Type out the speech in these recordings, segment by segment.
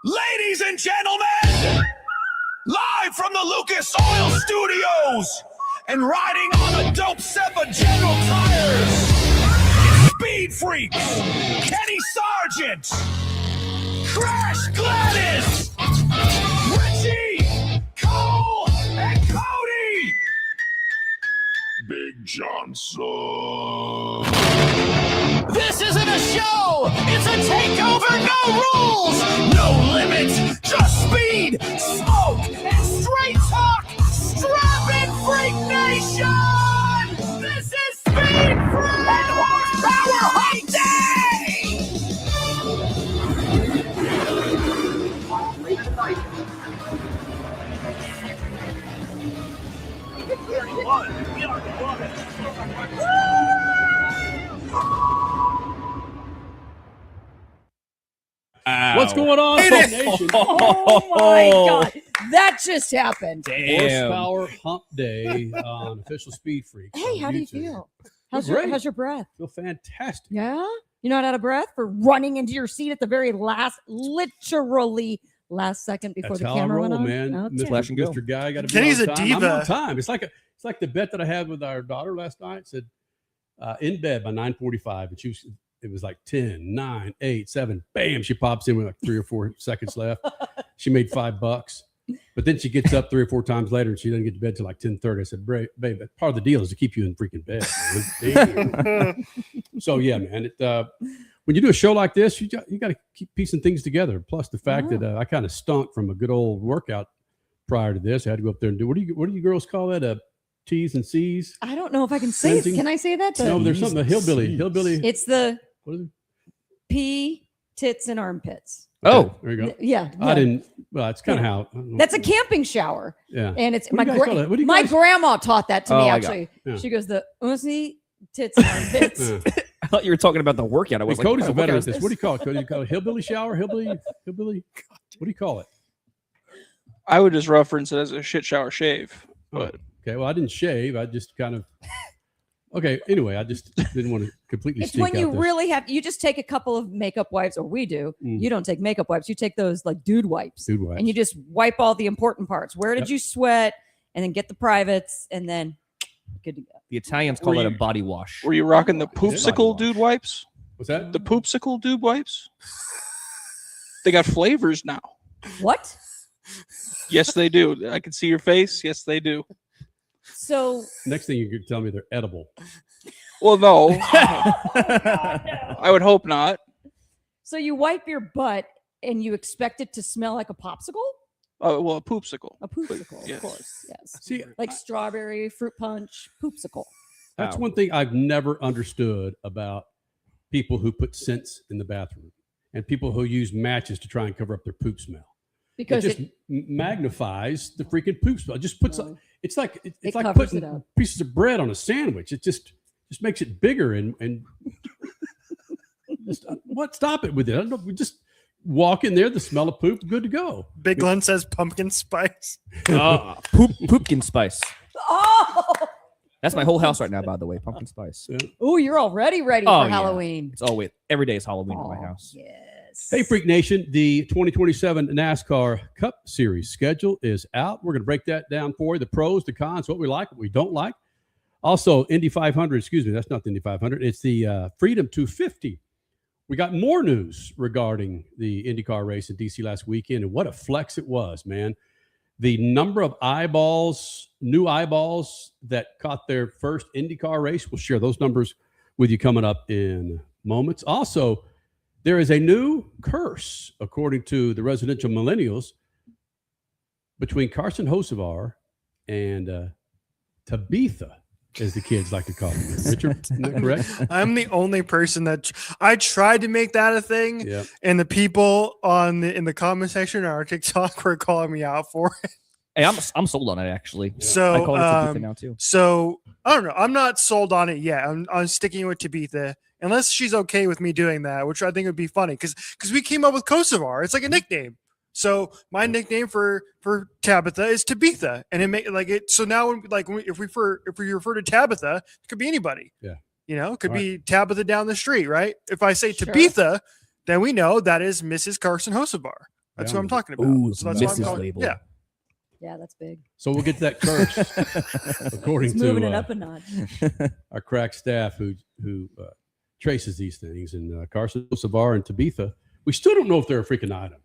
Ladies and gentlemen, live from the Lucas Oil Studios and riding on a dope set of General Tires, Speed Freaks, Kenny Sargent, Crash Gladys, Richie, Cole, and Cody. Big Johnson. This isn't a show, it's a takeover, no rules, no limits, just speed, smoke, and straight talk, strapping Freak Nation! This is Speed Freak and Horsepower Humpday! What's going on, Nation? Oh my God, that just happened. Horsepower Hump Day on Official Speed Freaks. Hey, how do you feel? How's your breath? Feel fantastic. Yeah, you're not out of breath for running into your seat at the very literally last second before That's the how camera I roll, went on. man. Okay. Mr. Guy got to be Kenny's on a time. diva. I'm on time. It's like the bet that I had with our daughter last night. Said in bed by 9:45, and it was like 10, 9, 8, 7. Bam! She pops in with like 3 or 4 seconds left. She made $5, but then she gets up 3 or 4 times later, and she doesn't get to bed till like 10:30. I said, "Babe, part of the deal is to keep you in freaking bed." So yeah, man. When you do a show like this, you got to keep piecing things together. Plus the fact that I kind of stunk from a good old workout prior to this. I had to go up there and do what do you girls call that? T's and C's. I don't know if I can say it. Can I say that? No, there's something a hillbilly. It's the what is it? pee, tits, and armpits. Oh, there you go. Yeah. I didn't. Well, it's kind of how. That's a camping shower. Yeah. And it's What do you my guys- grandma taught that to me, actually. Yeah. She goes, the uzi, tits, and armpits. I thought you were talking about the workout. I was Hey, like, Cody's a what veteran is at this. What do you call it, Cody? You call it hillbilly shower? Hillbilly? What do you call it? I would just reference it as a shit shower shave. But Okay, well, I didn't shave. I just kind of. Okay, anyway, I just didn't want to completely. It's stink when you out this. really have, you just take a couple of makeup wipes, or we do. You don't take makeup wipes. You take those like dude wipes. Dude wipes. And you just wipe all the important parts. Where did Yep. you sweat? And then get the privates, and then good to go. The Italians call Were it a you- body wash. were you rocking the Body poopsicle wash. dude wipes? What's that? The poopsicle dude wipes? They got flavors now. What? Yes, they do. I can see your face. Yes, they do. So Next thing you could tell me they're edible. Well, no. I would hope not. So you wipe your butt and you expect it to smell like a popsicle? Well, a poopsicle. A poopsicle, Yes. of course. Yes. See, Like strawberry, fruit punch, poopsicle. that's Wow. one thing I've never understood about people who put scents in the bathroom and people who use matches to try and cover up their poop smell. because just magnifies the freaking poop smell. It just puts it's like covers putting it up. pieces of bread on a sandwich. It just makes it bigger and just, what? Stop it with it. I don't know. We just walk in there, the smell of poop, good to go. Big Glenn says pumpkin spice. Poopkin spice. Oh, That's my whole house right now, by the way. Pumpkin spice. oh, you're already ready Oh, for yeah. Halloween. It's always every day is Halloween in my house. Yes. Hey, Freak Nation, the 2027 NASCAR Cup Series schedule is out. We're going to break that down for you. The pros, the cons, what we like, what we don't like. Also, Indy 500, excuse me, that's not the Indy 500. It's the Freedom 250. We got more news regarding the IndyCar race in DC last weekend, and what a flex it was, man. The number of eyeballs, new eyeballs that caught their first IndyCar race, we'll share those numbers with you coming up in moments. Also, there is a new curse, according to the residential millennials, between Carson Hocevar and Tabitha, as the kids like to call him. Richard, isn't that correct? I'm the only person that I tried to make that a thing, Yeah. and the people in the comment section on our TikTok were calling me out for it. Hey, I'm sold on it actually. So, I call it Tabitha now too. So I don't know. I'm not sold on it yet. I'm sticking with Tabitha unless she's okay with me doing that, which I think would be funny because we came up with Kosovar. It's like a nickname. So my nickname for Tabitha is Tabitha, and it may like it. So now, if we refer to Tabitha, it could be anybody. Yeah, it could All be Tabitha down the street, right? If I say Sure. Tabitha, then we know that is Mrs. Carson Hocevar. That's Yeah. what I'm talking about. Ooh, so that's what I'm Mrs. calling. label. Yeah. Yeah, that's big. So we'll get to that curse, according It's moving it to up a notch. our crack staff who traces these things. And Carson Hocevar and Tabitha, we still don't know if they're a freaking item.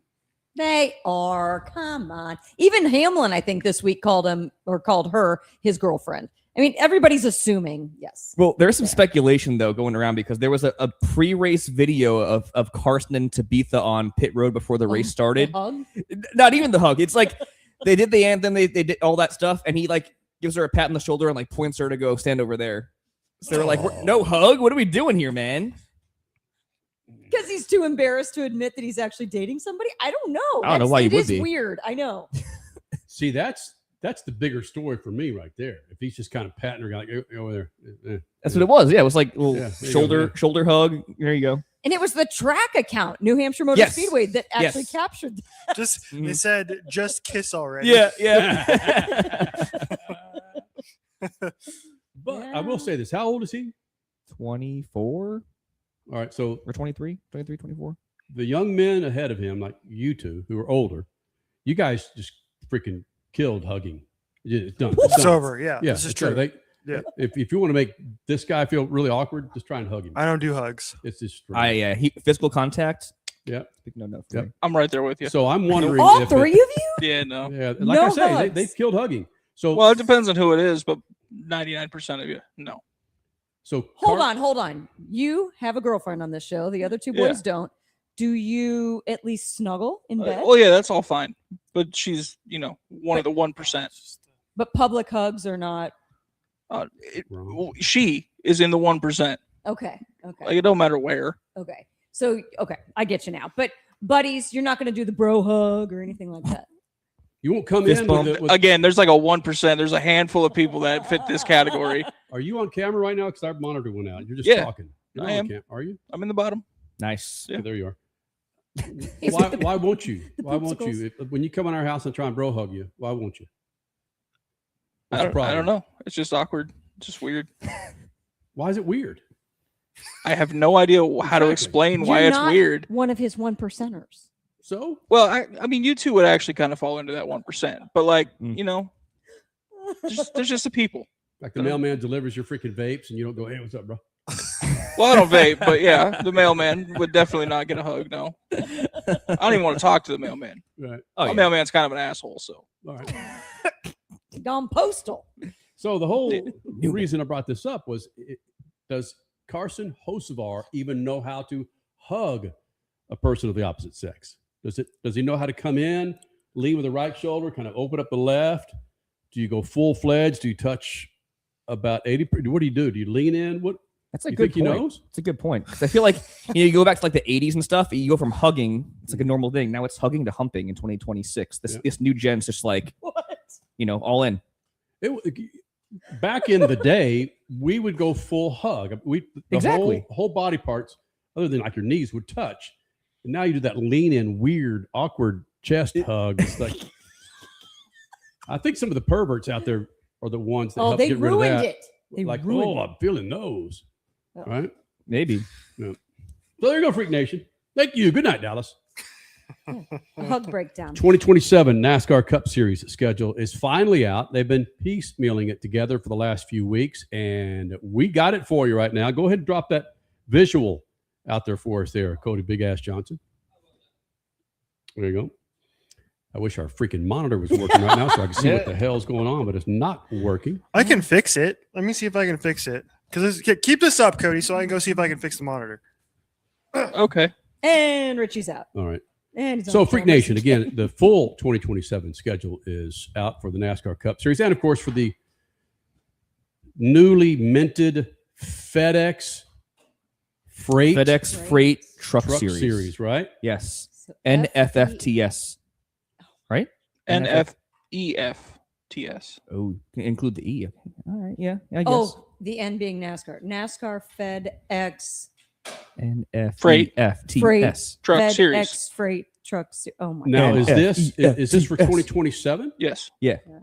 They are. Come on. Even Hamlin, I think, this week called her his girlfriend. I mean, everybody's assuming, yes. Well, there's some speculation though going around because there was a pre-race video of Carson and Tabitha on pit road before the race started. The hug? Not even the hug. It's like they did the anthem, they did all that stuff, and he like gives her a pat on the shoulder and like points her to go stand over there. So they're like, no hug? What are we doing here, man? Because he's too embarrassed to admit that he's actually dating somebody. I don't know. I don't know why you it would is be. weird. I know. See, that's the bigger story for me right there. If he's just kind of patting her, like over there. That's what it was. Yeah, it was like a little Yeah, there you go. shoulder hug. There you go. And it was the track account, New Hampshire Motor Yes. Speedway, that actually Yes. captured. They said just kiss already. Yeah. But I will say this: how old is he? 24 All right, so or 23, 24. the young men ahead of him, like you two who are older, you guys just freaking killed hugging. It's done. It's done. over. Yeah. Yeah, This is it's true. done. Yeah. If you want to make this guy feel really awkward, just try and hug him. I don't do hugs. It's just Physical contact. yeah. Big no for Yep. me. I'm right there with you. So I'm wondering All if three of you? Yeah, no. yeah, like No I say, hugs. they've killed hugging. So Well, it depends on who it is, but 99% of you, no. so Hold on. You have a girlfriend on this show. The other two boys don't. Do you at least snuggle in bed? Well, yeah, that's all fine. But she's, one of the 1%. But public hugs are not. Wrong. She is in the 1%. Okay. Like, it don't matter where. Okay. So, I get you now. But buddies, you're not going to do the bro hug or anything like that. You won't come Fist in bump. with Again, there's like a 1%. There's a handful of people that fit this category. Are you on camera right now? Because our monitor went out. You're just Yeah, talking. You're I not on am. Are you? I'm in the bottom. Nice. Yeah. Oh, there you are. He's Why won't you? Why won't popsicles. you? When you come in our house and try and bro hug you, why won't you? What's the I problem? don't know. It's just awkward. It's just weird. Why is it weird? I have no idea how to Exactly. explain why You're it's not weird. One of his 1%ers. So Well, I mean, you two would actually kind of fall into that 1%. But, like, there's just the people. like the mailman delivers your freaking vapes and you don't go, hey, what's up, bro? Well, I don't vape, but yeah, the mailman would definitely not get a hug. No, I don't even want to talk to the mailman. Right. Oh, My yeah. mailman's kind of an asshole. So All right. Gone postal. So the whole reason I brought this up was, does Carson Hocevar even know how to hug a person of the opposite sex? Does he know how to come in, lean with the right shoulder, kind of open up the left? Do you go full fledged? Do you touch about 80? What do you do? Do you lean in? What? That's a You good think he point. knows? It's a good point. 'Cause I feel like you go back to like the 80s and stuff. You go from hugging, it's like a normal thing. Now it's hugging to humping in 2026. This new gen's just like all in. Back in the day, we would go full hug. Exactly. Whole body parts, other than like your knees, would touch. And now you do that lean in, weird, awkward chest hug. It's like, I think some of the perverts out there are the ones that help they get rid of ruined that. it. They Like, ruined it. I'm feeling those. Oh. Right? Maybe. So there you go, Freak Nation. Thank you. Good night, Dallas. A hug breakdown. 2027 NASCAR Cup Series schedule is finally out. They've been piecemealing it together for the last few weeks, and we got it for you right now. Go ahead and drop that visual out there for us there, Cody Big Ass Johnson. There you go. I wish our freaking monitor was working right now so I can see what the hell's going on, but it's not working. I can fix it. Let me see if I can fix it. Keep this up, Cody, so I can go see if I can fix the monitor. Okay. And Richie's out. All right. And he's on So, the Freak camera. Nation, again, the full 2027 schedule is out for the NASCAR Cup Series and, of course, for the newly minted FedEx Freight Truck Truck Series. Series, right? Yes. So NFFTS. Right? NFEFTS. Oh, include the E. Okay. All right. Yeah. I guess. Oh, the N being NASCAR. NASCAR FedEx NFEFTS. Freight Truck FedEx Series. Freight Truck Series. Oh my Now, God. is this for 2027? Yes.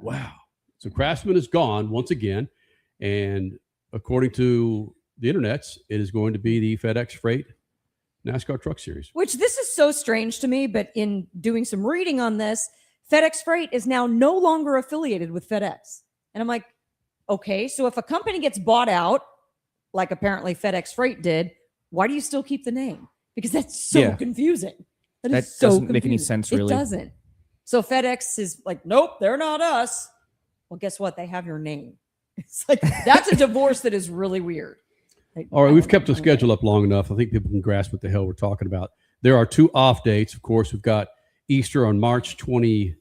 Wow. So Craftsman is gone once again. And according to the internets, it is going to be the FedEx Freight NASCAR Truck Series. Which this is so strange to me, but in doing some reading on this, FedEx Freight is now no longer affiliated with FedEx. And I'm like, okay, so if a company gets bought out, like apparently FedEx Freight did, why do you still keep the name? Because that's so confusing. That is so doesn't make any confusing. sense, really. It doesn't. So FedEx is like, nope, they're not us. Well, guess what? They have your name. It's like, that's a divorce that is really weird. Like, All right, I we've don't kept the know. schedule up long enough. I think people can grasp what the hell we're talking about. There are 2 off dates. Of course, we've got Easter on March 28th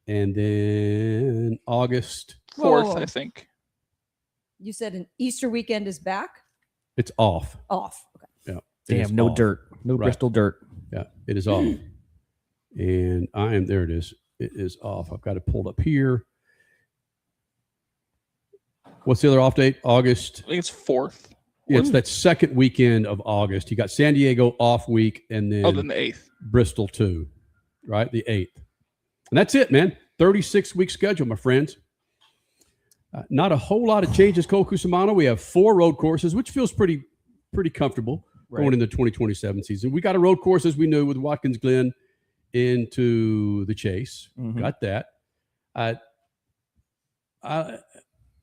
and then August. 4th, Whoa. I think. You said an Easter weekend is back? It's off. Off. Okay. Yeah. It is Damn, no off. dirt. No Right. Bristol dirt. Yeah, it is off. And there it is. It is off. I've got it pulled up here. What's the other off date? August. I think it's 4th. Yeah, it's that second weekend of August. You got San Diego off week and then, Then the 8th. Bristol too, right? The 8th. And that's it, man. 36-week schedule, my friends. Not a whole lot of changes, Cole Cusimano. We have 4 road courses, which feels pretty comfortable going into the 2027 season. We got a road course, as we knew, with Watkins Glen into the Chase. Mhm. Got that.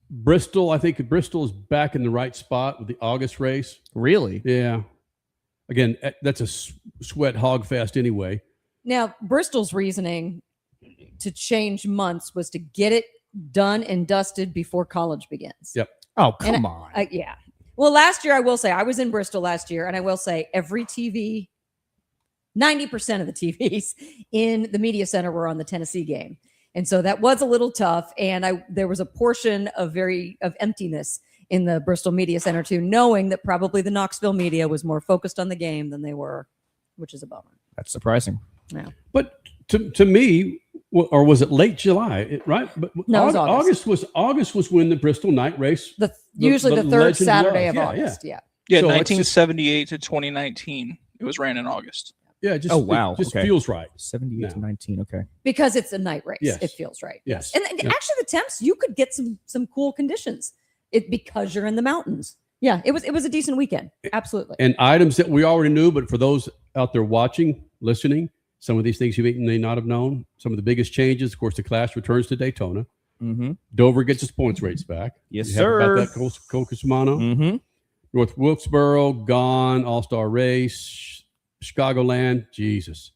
Bristol, I think Bristol is back in the right spot with the August race. Really? Yeah. Again, that's a sweat hog fest anyway. Now, Bristol's reasoning to change months was to get it done and dusted before college begins. Yep. Oh, And come on. Yeah. Well, last year, I will say, I was in Bristol last year, and I will say every TV, 90% of the TVs in the media center were on the Tennessee game. And so that was a little tough. And there was a portion of emptiness in the Bristol Media Center too, knowing that probably the Knoxville media was more focused on the game than they were, which is a bummer. That's surprising. Yeah. But to me, or was it late July? Right? But No, it was August was when the Bristol night race. Usually the third legend Saturday was. of August. Yeah. Yeah, So 1978 to 2019. It was ran in August. Yeah. Just, Oh, wow. It just Okay. feels right. 78 to No. 19. Okay. Because it's a night race. Yes. It feels right. Yes. And Yeah. actually the temps, you could get some cool conditions because you're in the mountains. Yeah, it was a decent weekend. Absolutely. And items that we already knew, but for those out there watching, listening, some of these things you may not have known. Some of the biggest changes, of course, the class returns to Daytona. Mm-hmm. Dover gets its points rates back. Yes, You happy sir. about that, Cole Cusimano? Mm-hmm. North Wilkesboro, gone. All-Star race. Chicagoland, Jesus.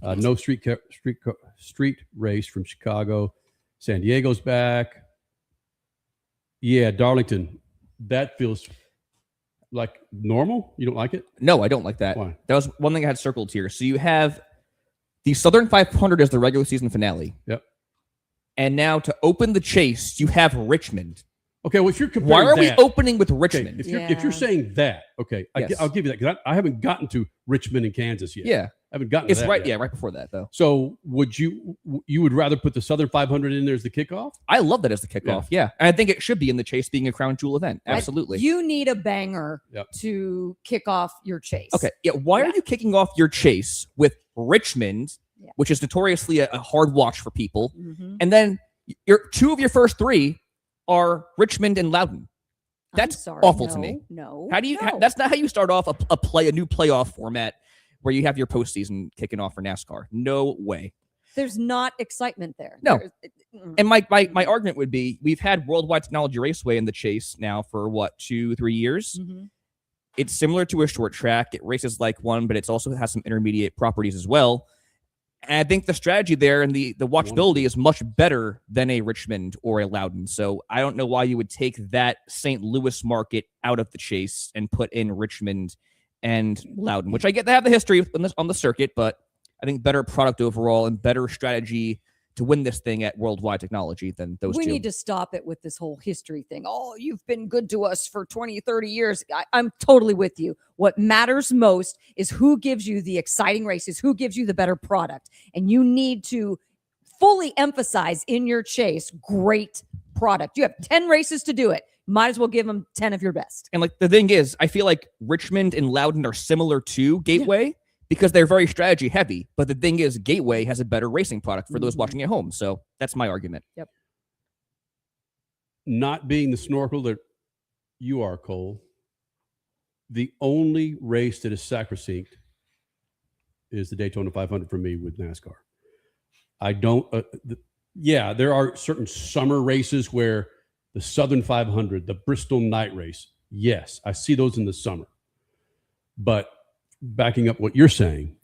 No street race from Chicago. San Diego's back. Yeah, Darlington. That feels like normal. You don't like it? No, I don't like that. Why? That was one thing I had circled here. So you have the Southern 500 as the regular season finale. Yep. And now to open the chase, you have Richmond. Okay, well, if you're comparing Why are we that- opening with Okay, Richmond? if you're Yeah. saying that, okay, Yes. I'll give you that because I haven't gotten to Richmond and Kansas yet. Yeah, I haven't gotten it's to that right. yet. Yeah, right before that though. So would you would rather put the Southern 500 in there as the kickoff? I love that as the kickoff. Yeah, and I think it should be in the Chase being a crown jewel event. Absolutely. You need a banger Yep. to kick off your chase. Okay. Yeah. Why are you kicking off your Chase with Richmond, Yeah. which is notoriously a hard watch for people, Mhm. and then two of your first three are Richmond and Loudon? I'm That's sorry. awful to No, me. No. How do you? no. That's not how you start off a new playoff format where you have your postseason kicking off for NASCAR. No way. There's not excitement there. No. Mm. And my argument would be we've had Worldwide Technology Raceway in the Chase now for what 2-3 years. Mhm. It's similar to a short track. It races like one, but it also has some intermediate properties as well. And I think the strategy there and the watchability is much better than a Richmond or a Loudon. So I don't know why you would take that St. Louis market out of the Chase and put in Richmond and Loudon, which I get they have the history on the circuit, but I think better product overall and better strategy to win this thing at Worldwide Technology than those We two. need to stop it with this whole history thing. Oh, you've been good to us for 20, 30 years. I'm totally with you. What matters most is who gives you the exciting races, who gives you the better product. And you need to fully emphasize in your chase great product. You have 10 races to do it. Might as well give them 10 of your best. And like the thing is, I feel like Richmond and Loudon are similar to Gateway because they're very strategy heavy. But the thing is, Gateway has a better racing product for those Mhm. watching at home. So that's my argument. Not being the snorkel that you are, Cole, the only race that is sacrosanct is the Daytona 500 for me with NASCAR. I don't. There are certain summer races where the Southern 500, the Bristol Night Race. Yes, I see those in the summer. But backing up what you're saying,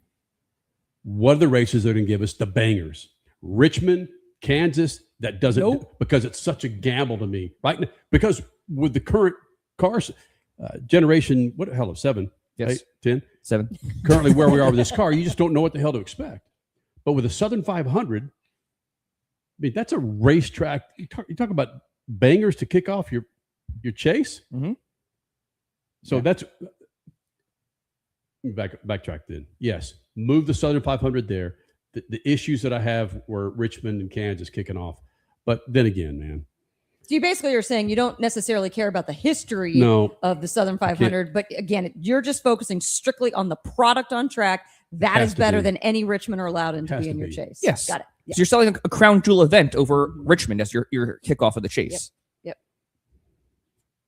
what are the races that are going to give us the bangers? Richmond, Kansas, that doesn't because it's such a gamble to me right now. Because with the current cars generation, what the hell of 7, Yes. 8, 10, 7. currently where we are with this car, you just don't know what the hell to expect. But with the Southern 500, I mean, that's a racetrack. You talk about bangers to kick off your chase. Mhm. So that's backtrack then. Yes, move the Southern 500 there. The issues that I have were Richmond and Kansas kicking off. But then again, man, So you basically are saying you don't necessarily care about the history no, of the Southern 500, but again, you're just focusing strictly on the product on track. That Has is to better be. than any Richmond or Loudon to Has be in to your be. chase. Yes. Got it. Yeah. So you're selling a crown jewel event over Richmond as your kickoff of the Chase.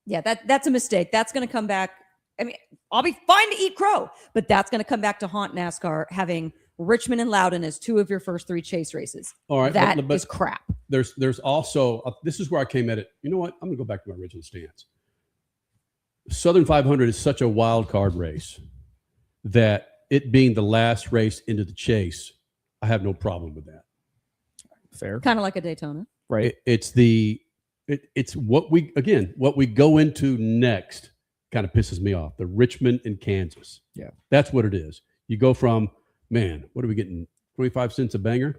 Yeah, that's a mistake. That's going to come back. I mean, I'll be fine to eat crow, but that's going to come back to haunt NASCAR having Richmond and Loudon as 2 of your first 3 chase races. all right. That but is crap. there's also this is where I came at it. You know what? I'm going to go back to my original stance. Southern 500 is such a wild card race that it being the last race into the chase, I have no problem with that. Fair. Kind of like a Daytona. Right. It's what we go into next kind of pisses me off. The Richmond and Kansas. Yeah. That's what it is. You go from, man, what are we getting? 25 cents a banger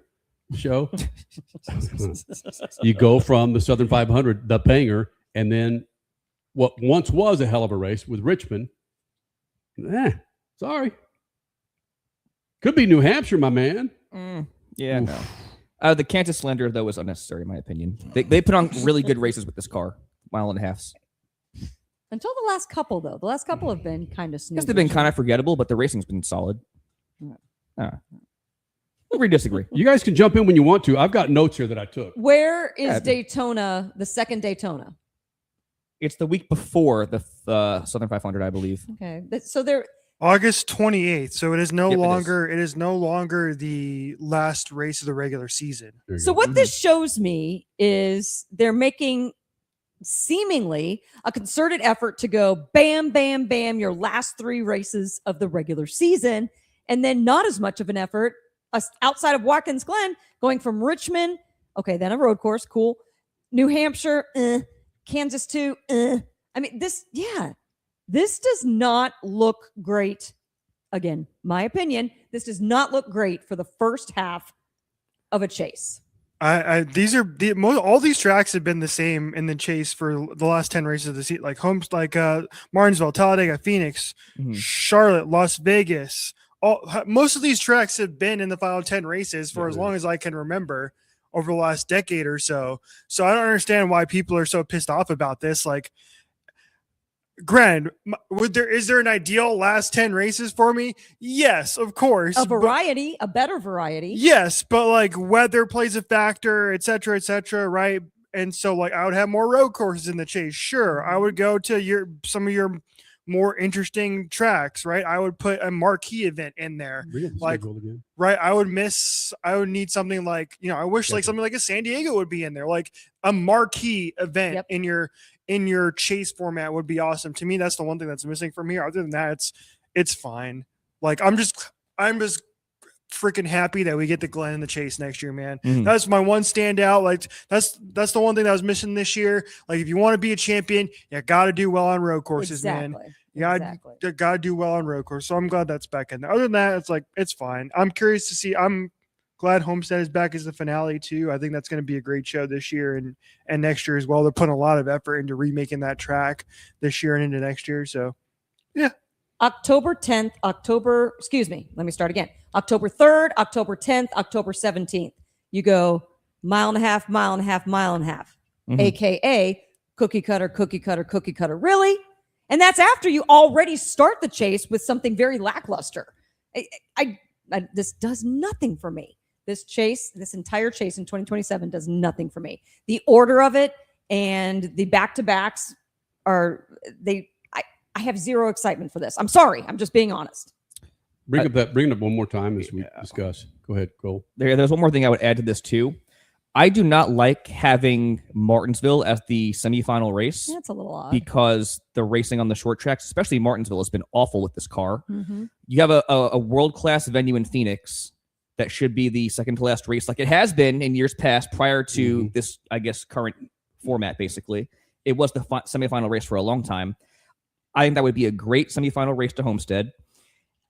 show? You go from the Southern 500, the banger, and then what once was a hell of a race with Richmond. Sorry. Could be New Hampshire, my man. Yeah, Oof. no. The Kansas slander, though, is unnecessary, in my opinion. They put on really good races with this car, 1.5 miles. Until the last couple, though. The last couple have been kind of Yes, snooze. they've been kind of forgettable, but the racing's been solid. Agree, disagree. You guys can jump in when you want to. I've got notes here that I took. Where is Yeah. Daytona, the second Daytona? It's the week before the Southern 500, I believe. Okay. So they're August 28th. So it is no Yep, it is. longer it is no longer the last race of the regular season. There you So go. what this shows me is they're making seemingly a concerted effort to go bam, bam, bam, your last 3 races of the regular season, and then not as much of an effort outside of Watkins Glen, going from Richmond, okay, then a road course, cool, New Hampshire, Kansas too, I mean, this does not look great. Again, my opinion, this does not look great for the first half of a chase. These are all these tracks have been the same in the chase for the last 10 races of the season, like Martinsville, Talladega, Phoenix, Charlotte, Las Vegas. Most of these tracks have been in the final 10 races for as long as I can remember over the last decade or so. So I don't understand why people are so pissed off about this. Like, granted, is there an ideal last 10 races for me? Yes, of course. A variety, a better variety. Yes, but like weather plays a factor, et cetera, right? And so like I would have more road courses in the chase. Sure, I would go to some of your more interesting tracks, right? I would put a marquee event in there. Like, right, I would need something like, I wish like something like a San Diego would be in there. Like a marquee event in your chase format would be awesome. To me, that's the one thing that's missing from here. Other than that, it's fine. Like I'm just freaking happy that we get the Glen in the chase next year, man. That's my one standout. Like that's the one thing that was missing this year. Like if you want to be a champion, you got to do well on road courses, man. You got to do well on road courses. So I'm glad that's back in there. Other than that, it's like it's fine. I'm curious to see. I'm glad Homestead is back as the finale too. I think that's going to be a great show this year and next year as well. They're putting a lot of effort into remaking that track this year and into next year. So yeah. October 10th, October 3rd, October 10th, October 17th. You go mile and a half, AKA cookie cutter. Really? And that's after you already start the chase with something very lackluster. This does nothing for me. This entire chase in 2027 does nothing for me. The order of it and the back-to-backs I have zero excitement for this. I'm sorry. I'm just being honest. Bring it up one more time as we discuss. Go ahead, Cole. There's one more thing I would add to this too. I do not like having Martinsville as the semifinal race. That's a little odd. Because the racing on the short tracks, especially Martinsville, has been awful with this car. You have a world-class venue in Phoenix that should be the second to last race like it has been in years past prior to this, I guess, current format, basically. It was the semifinal race for a long time. I think that would be a great semifinal race to Homestead.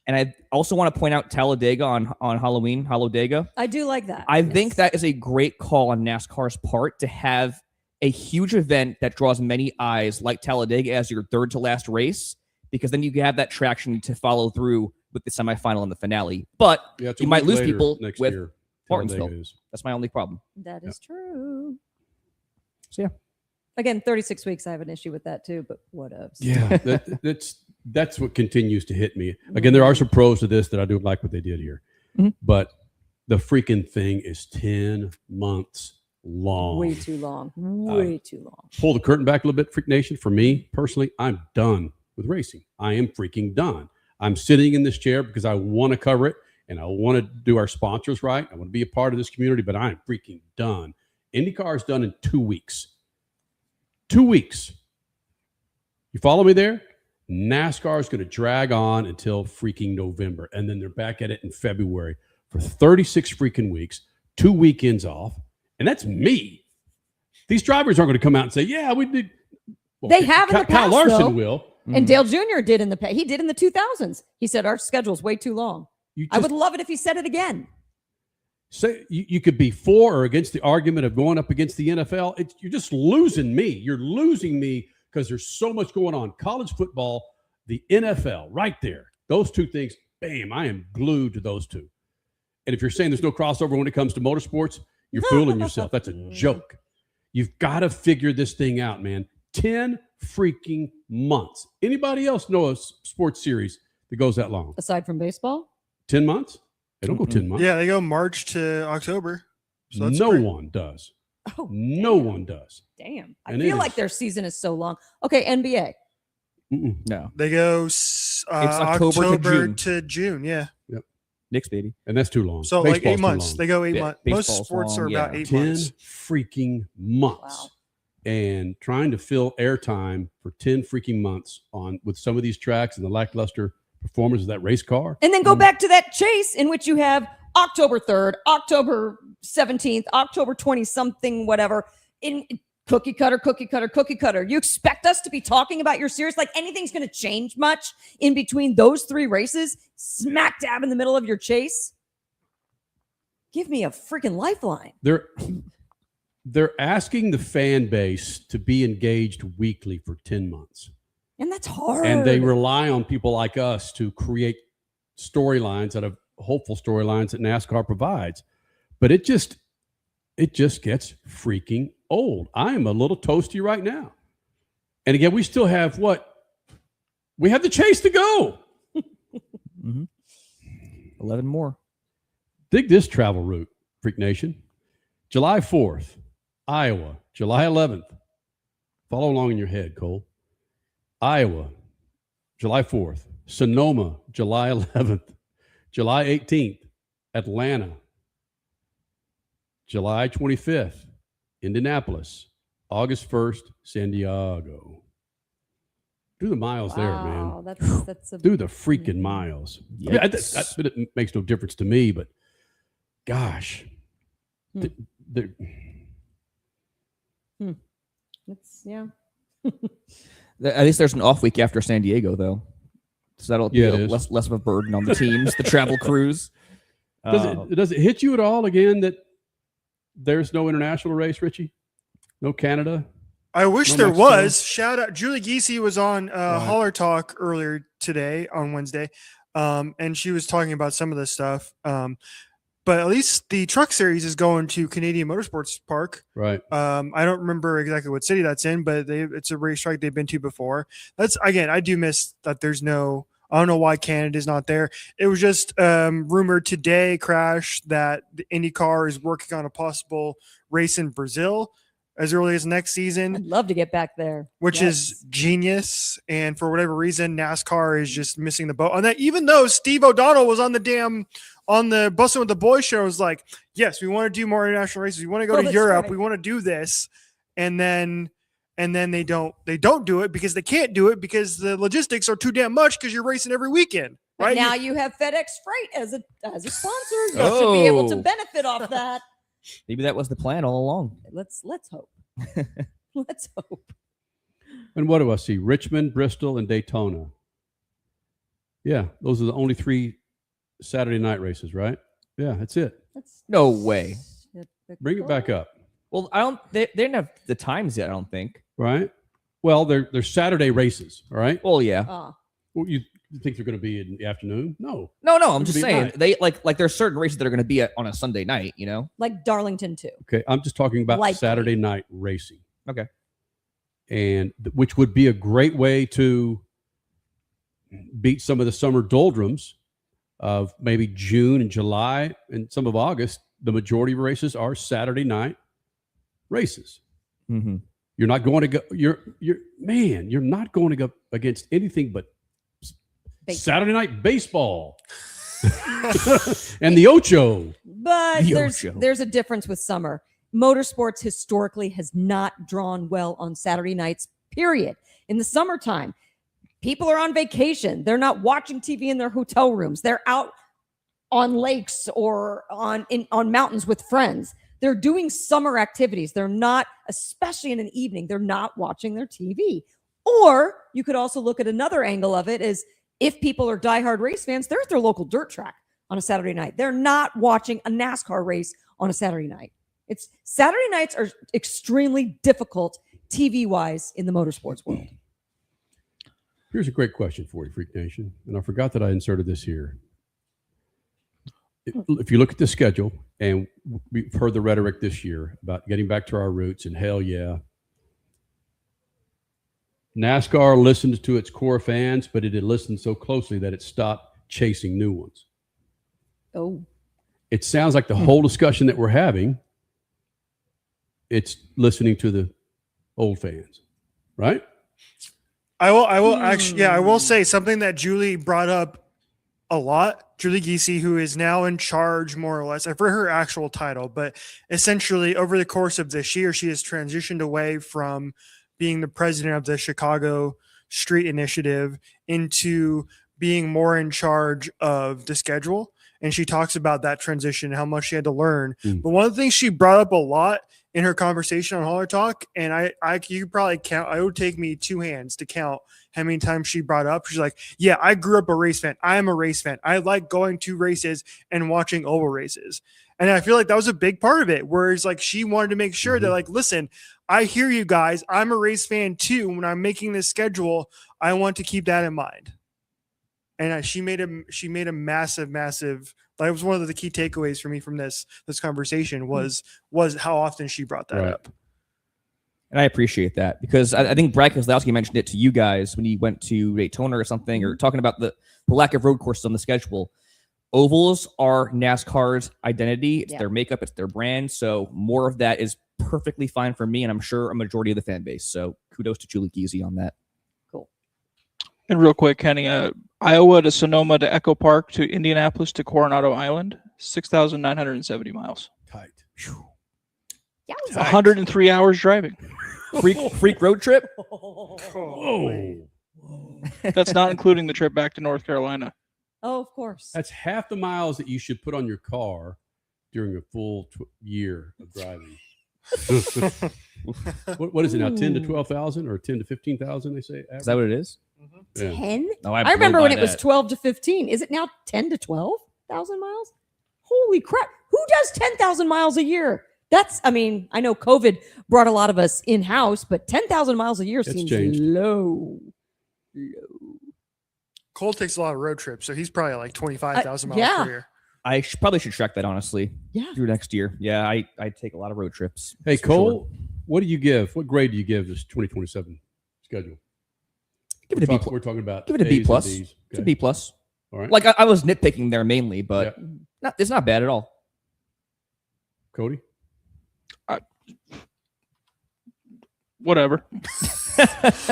And I also want to point out Talladega on Halloween, Talladega. I do like that. I think that is a great call on NASCAR's part to have a huge event that draws many eyes like Talladega as your third to last race, because then you have that traction to follow through with the semifinal and the finale. But you might lose people with Martinsville. That's my only problem. That is true. So yeah. Again, 36 weeks, I have an issue with that too, but what else? Yeah, that's what continues to hit me. Again, there are some pros to this that I do like what they did here. But the freaking thing is 10 months long. Way too long. Way too long. Pull the curtain back a little bit, Freak Nation. For me, personally, I'm done with racing. I am freaking done. I'm sitting in this chair because I want to cover it and I want to do our sponsors right. I want to be a part of this community, but I'm freaking done. IndyCar is done in 2 weeks. 2 weeks. You follow me there? NASCAR is going to drag on until freaking November, and then they're back at it in February for 36 freaking weeks, 2 weekends off, and that's me. These drivers aren't going to come out and say, "Yeah, we did." Well, they have in the past, Kyle Larson though. will, and Dale Jr. did in the past. He did in the 2000s. He said our schedule's way too long. I would love it if he said it again. Say you could be for or against the argument of going up against the NFL. You're just losing me. You're losing me because there's so much going on. College football, the NFL, right there. Those two things, bam, I am glued to those two. And if you're saying there's no crossover when it comes to motorsports, you're fooling yourself. That's a joke. You've got to figure this thing out, man. 10 freaking months. Anybody else know a sports series that goes that long? Aside from baseball? 10 months? They don't go 10 months. Yeah, they go March to October. So that's one does. Oh, no one does. Damn. I feel like their season is so long. Okay, NBA. No. They go October to June. Yeah. Yep. Knicks, baby. And that's too long. So Baseball's like 8 months. They go 8 months. Most baseball's sports long, are about 8 10 months. freaking months. Wow. And trying to fill airtime for 10 freaking months with some of these tracks and the lackluster performance of that race car. And then go back to that chase in which you have October 3rd, October 17th, October 20-something, whatever, in cookie cutter. You expect us to be talking about your series like anything's going to change much in between those three races, smack dab in the middle of your chase? Give me a freaking lifeline. They're asking the fan base to be engaged weekly for 10 months. And that's hard. And they rely on people like us to create storylines out of hopeful storylines that NASCAR provides. But it just gets freaking old. I'm a little toasty right now. And again, we still have we have the chase to go. 11 more. Dig this travel route, Freak Nation. July 4th, Iowa. July 11th. Follow along in your head, Cole. Iowa, July 4th. Sonoma, July 11th. July 18th, Atlanta. July 25th, Indianapolis. August 1st, San Diego. Do the miles there, man. Wow, that's a Do the freaking miles. I mean, it makes no difference to me, but gosh. It's yeah. At least there's an off week after San Diego, though. So that'll be less of a burden on the teams, the travel crews. Does it hit you at all again that there's no international race, Richie? No Canada? I wish No there Mexico? was. Shout out. Julie Giese was on Holler Talk earlier today on Wednesday, and she was talking about some of this stuff. But at least the truck series is going to Canadian Motorsports Park. Right. I don't remember exactly what city that's in, but it's a racetrack they've been to before. That's again, I do miss that there's no. I don't know why Canada's not there. It was just rumored today, Crash, that the IndyCar is working on a possible race in Brazil as early as next season. I'd love to get back there. Which is genius. And for whatever reason, NASCAR is just missing the boat on that. Even though Steve O'Donnell was on the Bussin' with the Boys show, was like, yes, we want to do more international races. We want to go to Europe. Right. We want to do this. And then they don't do it because they can't do it because the logistics are too damn much because you're racing every weekend. But Right now you have FedEx Freight as a sponsor. You should be able to benefit off that. Maybe that was the plan all along. Let's hope. Let's hope. And what do I see? Richmond, Bristol, and Daytona. Yeah, those are the only 3 Saturday night races, right? Yeah, that's it. No way. Bring it back up. Well, they didn't have the times yet, I don't think. Right? Well, they're Saturday races, all right? Well, yeah. Well, you think they're going to be in the afternoon? No. No, I'm just be saying night. they like there's certain races that are going to be on a Sunday night, you know? Like Darlington too. Okay, I'm just talking about Likely. Saturday night racing. Okay. And which would be a great way to beat some of the summer doldrums of maybe June and July and some of August. The majority of races are Saturday night races. Mm-hmm. You're not going to go. You're not going to go against anything but Saturday night baseball and the Ocho. But The there's Ocho. there's a difference with summer. Motorsports historically has not drawn well on Saturday nights, period. In the summertime, people are on vacation. They're not watching TV in their hotel rooms. They're out on lakes or on mountains with friends. They're doing summer activities. They're not, especially in an evening, they're not watching their TV. Or you could also look at another angle of it is if people are diehard race fans, they're at their local dirt track on a Saturday night. They're not watching a NASCAR race on a Saturday night. Saturday nights are extremely difficult TV-wise in the motorsports world. Here's a great question for you, Freak Nation. And I forgot that I inserted this here. If you look at the schedule, and we've heard the rhetoric this year about getting back to our roots, and hell yeah. NASCAR listens to its core fans, but it had listened so closely that it stopped chasing new ones. Oh. It sounds like the whole discussion that we're having, it's listening to the old fans, right? I will actually, I will say something that Julie brought up a lot. Julie Giese, who is now in charge, more or less, I forget her actual title, but essentially over the course of this year, she has transitioned away from being the president of the Chicago Street Initiative into being more in charge of the schedule. And she talks about that transition, how much she had to learn. But one of the things she brought up a lot in her conversation on Holler Talk, and you could probably count. It would take me 2 hands to count how many times she brought up. She's like, "Yeah, I grew up a race fan. I am a race fan. I like going to races and watching oval races." And I feel like that was a big part of it, where it's like she wanted to make sure that, like, listen, I hear you guys. I'm a race fan too. When I'm making this schedule, I want to keep that in mind. And she made a massive. That was one of the key takeaways for me from this conversation was how often she brought that up. And I appreciate that, because I think Brad Keselowski mentioned it to you guys when he went to Daytona or something, or talking about the lack of road courses on the schedule. Ovals are NASCAR's identity. It's their makeup. It's their brand. So more of that is perfectly fine for me, and I'm sure a majority of the fan base. So kudos to Julie Geezy on that. Cool. And real quick, Kenny, Iowa to Sonoma to Echo Park to Indianapolis to Coronado Island, 6,970 miles. Tight. Yeah, 103 hours driving. Freak road trip. Whoa. That's not including the trip back to North Carolina. Oh, of course. That's half the miles that you should put on your car during a full year of driving. What is it now? 10 to 12,000 or 10 to 15,000? They say. Average? Is that what it is? Yeah. 10? No, I remember when it was 12 to 15. Is it now 10 to 12,000 miles? Holy crap. Who does 10,000 miles a year? I know COVID brought a lot of us in-house, but 10,000 miles a year seems changed. low. Cole takes a lot of road trips, so he's probably like 25,000 miles per year. I probably should track that, honestly. Yeah. Through next year. Yeah, I take a lot of road trips. Hey, That's for Cole, sure. what do you give? What grade do you give this 2027 schedule? Give it a B. We're talking about Give it a B A's and plus. B's. It's a Okay. B plus. All right. Like I was nitpicking there mainly, but it's not bad at all. Cody? Whatever.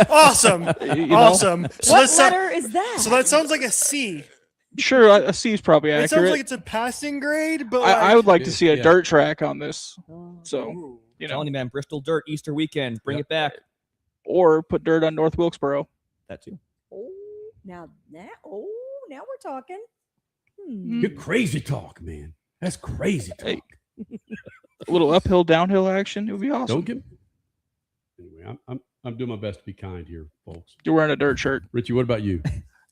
Awesome. Awesome. So What that letter is that? So that sounds like a C. Sure, a C is probably It accurate. sounds like it's a passing grade, but I would like to see a Yeah. dirt track on this. Oh. So, Ooh. you know, Telling you, man, Bristol Dirt Easter weekend. Bring Yep. it back. or put dirt on North Wilkesboro. That too. Oh, now we're talking. Good crazy talk, man. That's crazy talk. Hey. A little uphill, downhill action. It would be awesome. Don't get. Anyway, I'm doing my best to be kind here, folks. You're wearing a dirt shirt. Richie, what about you?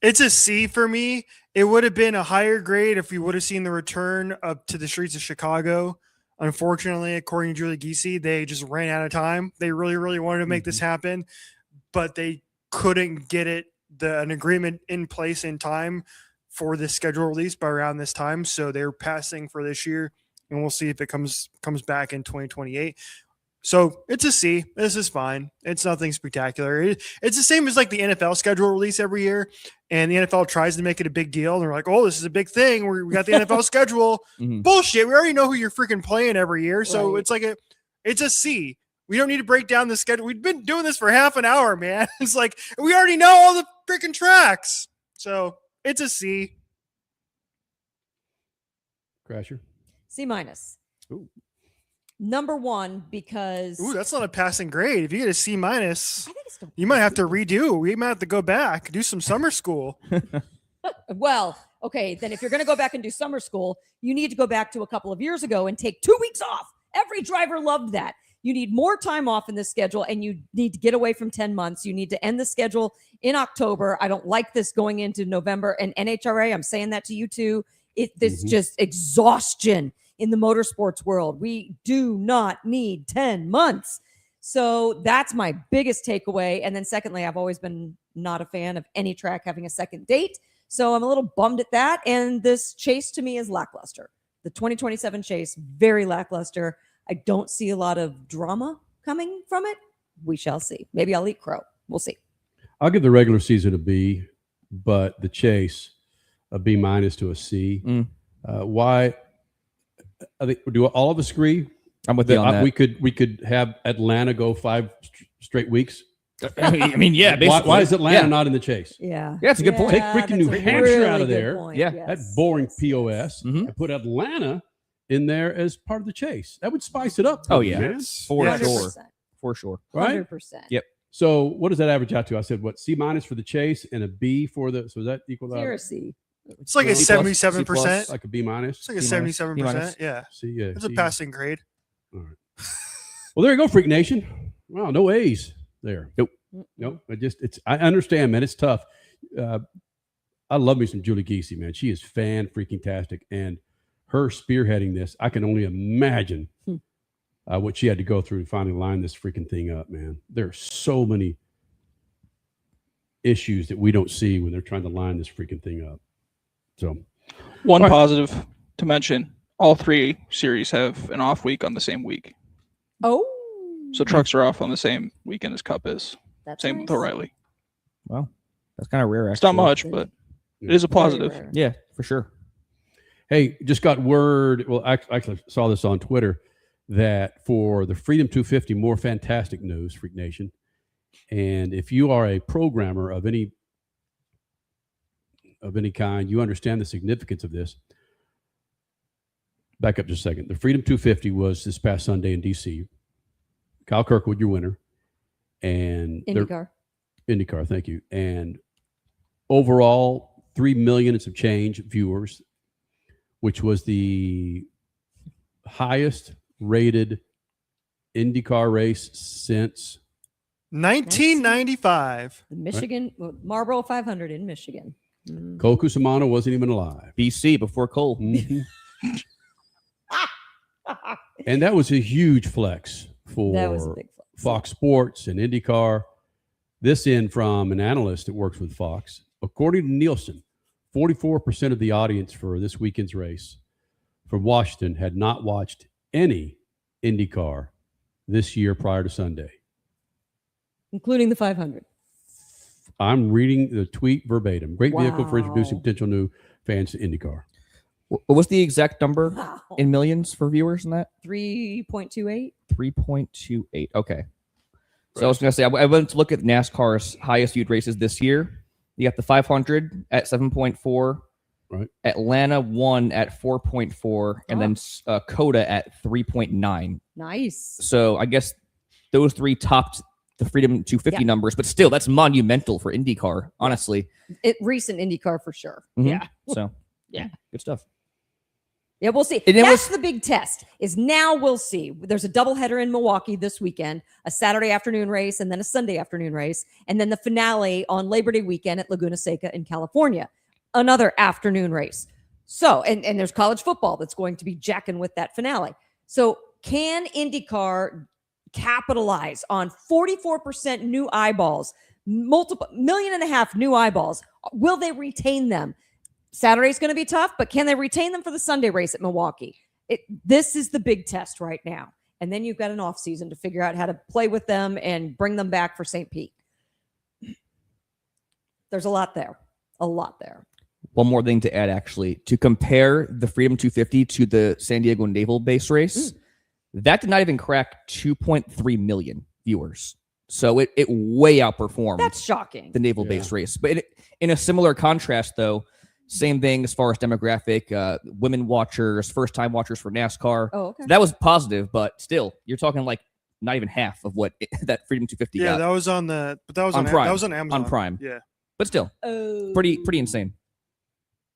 It's a C for me. It would have been a higher grade if we would have seen the return up to the streets of Chicago. Unfortunately, according to Julie Geesey, they just ran out of time. They really, really wanted to make this happen, but they couldn't get an agreement in place in time for this schedule release by around this time. So they're passing for this year, and we'll see if it comes back in 2028. So it's a C. This is fine. It's nothing spectacular. It's the same as like the NFL schedule release every year, and the NFL tries to make it a big deal. And they're like, "Oh, this is a big thing. We got the NFL schedule." Bullshit. We already know who you're freaking playing every year. So Right. it's a C. We don't need to break down the schedule. We've been doing this for half an hour, man. It's like we already know all the freaking tracks. So it's a C. Crasher? C minus. Ooh. Number one, because Ooh, that's not a passing grade. If you get a C minus, I think it's still you might have to redo. We might have to go back, do some summer school. Well, okay, then if you're going to go back and do summer school, you need to go back to a couple of years ago and take 2 weeks off. Every driver loved that. You need more time off in the schedule, and you need to get away from 10 months. You need to end the schedule in October. I don't like this going into November. And NHRA, I'm saying that to you too. This just exhaustion in the motorsports world. We do not need 10 months. So that's my biggest takeaway. And then secondly, I've always been not a fan of any track having a second date. So I'm a little bummed at that. And this chase to me is lackluster. The 2027 chase, very lackluster. I don't see a lot of drama coming from it. We shall see. Maybe I'll eat crow. We'll see. I'll give the regular season a B, but the chase a B minus to a C. Why? I think, do all of us agree? I'm with you on that. We could have Atlanta go 5 straight weeks. I mean, yeah. Basically. Why is Atlanta Yeah. not in the chase? Yeah. Yeah, it's a good point. Take freaking New that's a Hampshire really out of good there. point. Yeah. Yes. That boring POS, Mhm. and put Atlanta in there as part of the chase. That would spice it up. Oh, yeah. man. For Yes. sure. 100%. For sure. Right? 100%. Yep. So what does that average out to? I said what? C minus for the chase and a B for the. So does that equal You're a out C. It's like a C plus, 77%. like a B minus? It's like a C minus, 77%. Yeah. C, yeah. It's a C. passing grade. All right. Well, there you go, Freak Nation. Wow, no A's there. Nope. Nope. I understand, man. It's tough. I love me some Julie Giese, man. She is fan-freaking-tastic. And her spearheading this, I can only imagine what she had to go through to finally line this freaking thing up, man. There are so many issues that we don't see when they're trying to line this freaking thing up. So, One All right. positive to mention, all 3 series have an off week on the same week. Oh, So trucks are off on the same weekend as Cup is. that's Same nice. with O'Reilly. Well, that's kind of rare. It's not actually. much, but it is a Very positive. rare. Yeah, for sure. hey, just got word. Well, I actually saw this on Twitter that for the Freedom 250, more fantastic news, Freak Nation. And if you are a programmer of any kind, you understand the significance of this. Back up just a second. The Freedom 250 was this past Sunday in DC. Kyle Kirkwood, your winner, and IndyCar. Thank you. And overall, 3 million and some change viewers, which was the highest rated IndyCar race since 1995. The Michigan Marlboro 500 in Michigan. Cole Cusimano wasn't even alive. BC before Cole. Mhm. And that was a huge flex for That was a big flex. Fox Sports and IndyCar. This in from an analyst that works with Fox. According to Nielsen, 44% of the audience for this weekend's race from Washington had not watched any IndyCar this year prior to Sunday. Including the 500. I'm reading the tweet verbatim. Great vehicle for Wow. introducing potential new fans to IndyCar. What was the exact number Wow. in millions for viewers in that? 3.28. 3.28. Okay. So I was going to say, I went to look at NASCAR's highest viewed races this year. You got the 500 at 7.4. Right. Atlanta 1 at 4.4. And then Coda at 3.9. Nice. So I guess those 3 topped the Freedom 250 numbers, but still, that's monumental for IndyCar, honestly. Recent IndyCar for sure. Mhm. Yeah. So, Yeah. good stuff. Yeah, we'll see. And it That's the big test. Is now we'll see. There's a doubleheader in Milwaukee this weekend, a Saturday afternoon race, and then a Sunday afternoon race, and then the finale on Labor Day weekend at Laguna Seca in California, another afternoon race. So, and there's college football that's going to be jacking with that finale. So, can IndyCar capitalize on 44% new eyeballs, multiple 1.5 million new eyeballs? Will they retain them? Saturday's going to be tough, but can they retain them for the Sunday race at Milwaukee? This is the big test right now. And then you've got an off season to figure out how to play with them and bring them back for St. Pete. There's a lot there. A lot there. One more thing to add, actually, to compare the Freedom 250 to the San Diego Naval Base race, that did not even crack 2.3 million viewers. So it way outperformed That's shocking. the Naval Base race. But in a similar contrast, though, same thing as far as demographic, women watchers, first-time watchers for NASCAR. Oh, okay. So that was positive, but still, you're talking like not even half of what that Freedom 250 Yeah, got. that was on the, but that was On on Prime. That was on Amazon. On Prime. Yeah. But still, Oh. pretty insane.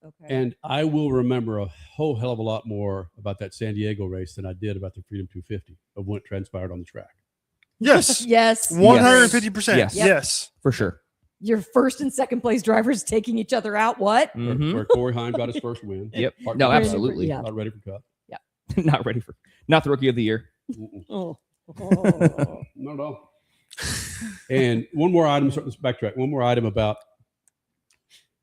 Okay. And I will remember a whole hell of a lot more about that San Diego race than I did about the Freedom 250 of what transpired on the track. Yes. Yes. 150%. Yes. Yes. For sure. Your first and second place drivers taking each other out. What? Mhm. Where Corey Heim got his first win. Yep. Part- No, part- absolutely. Yeah. Not ready for Cup. not the rookie of the year. Mm-mm. Oh. No. And one more item, so let's backtrack. One more item about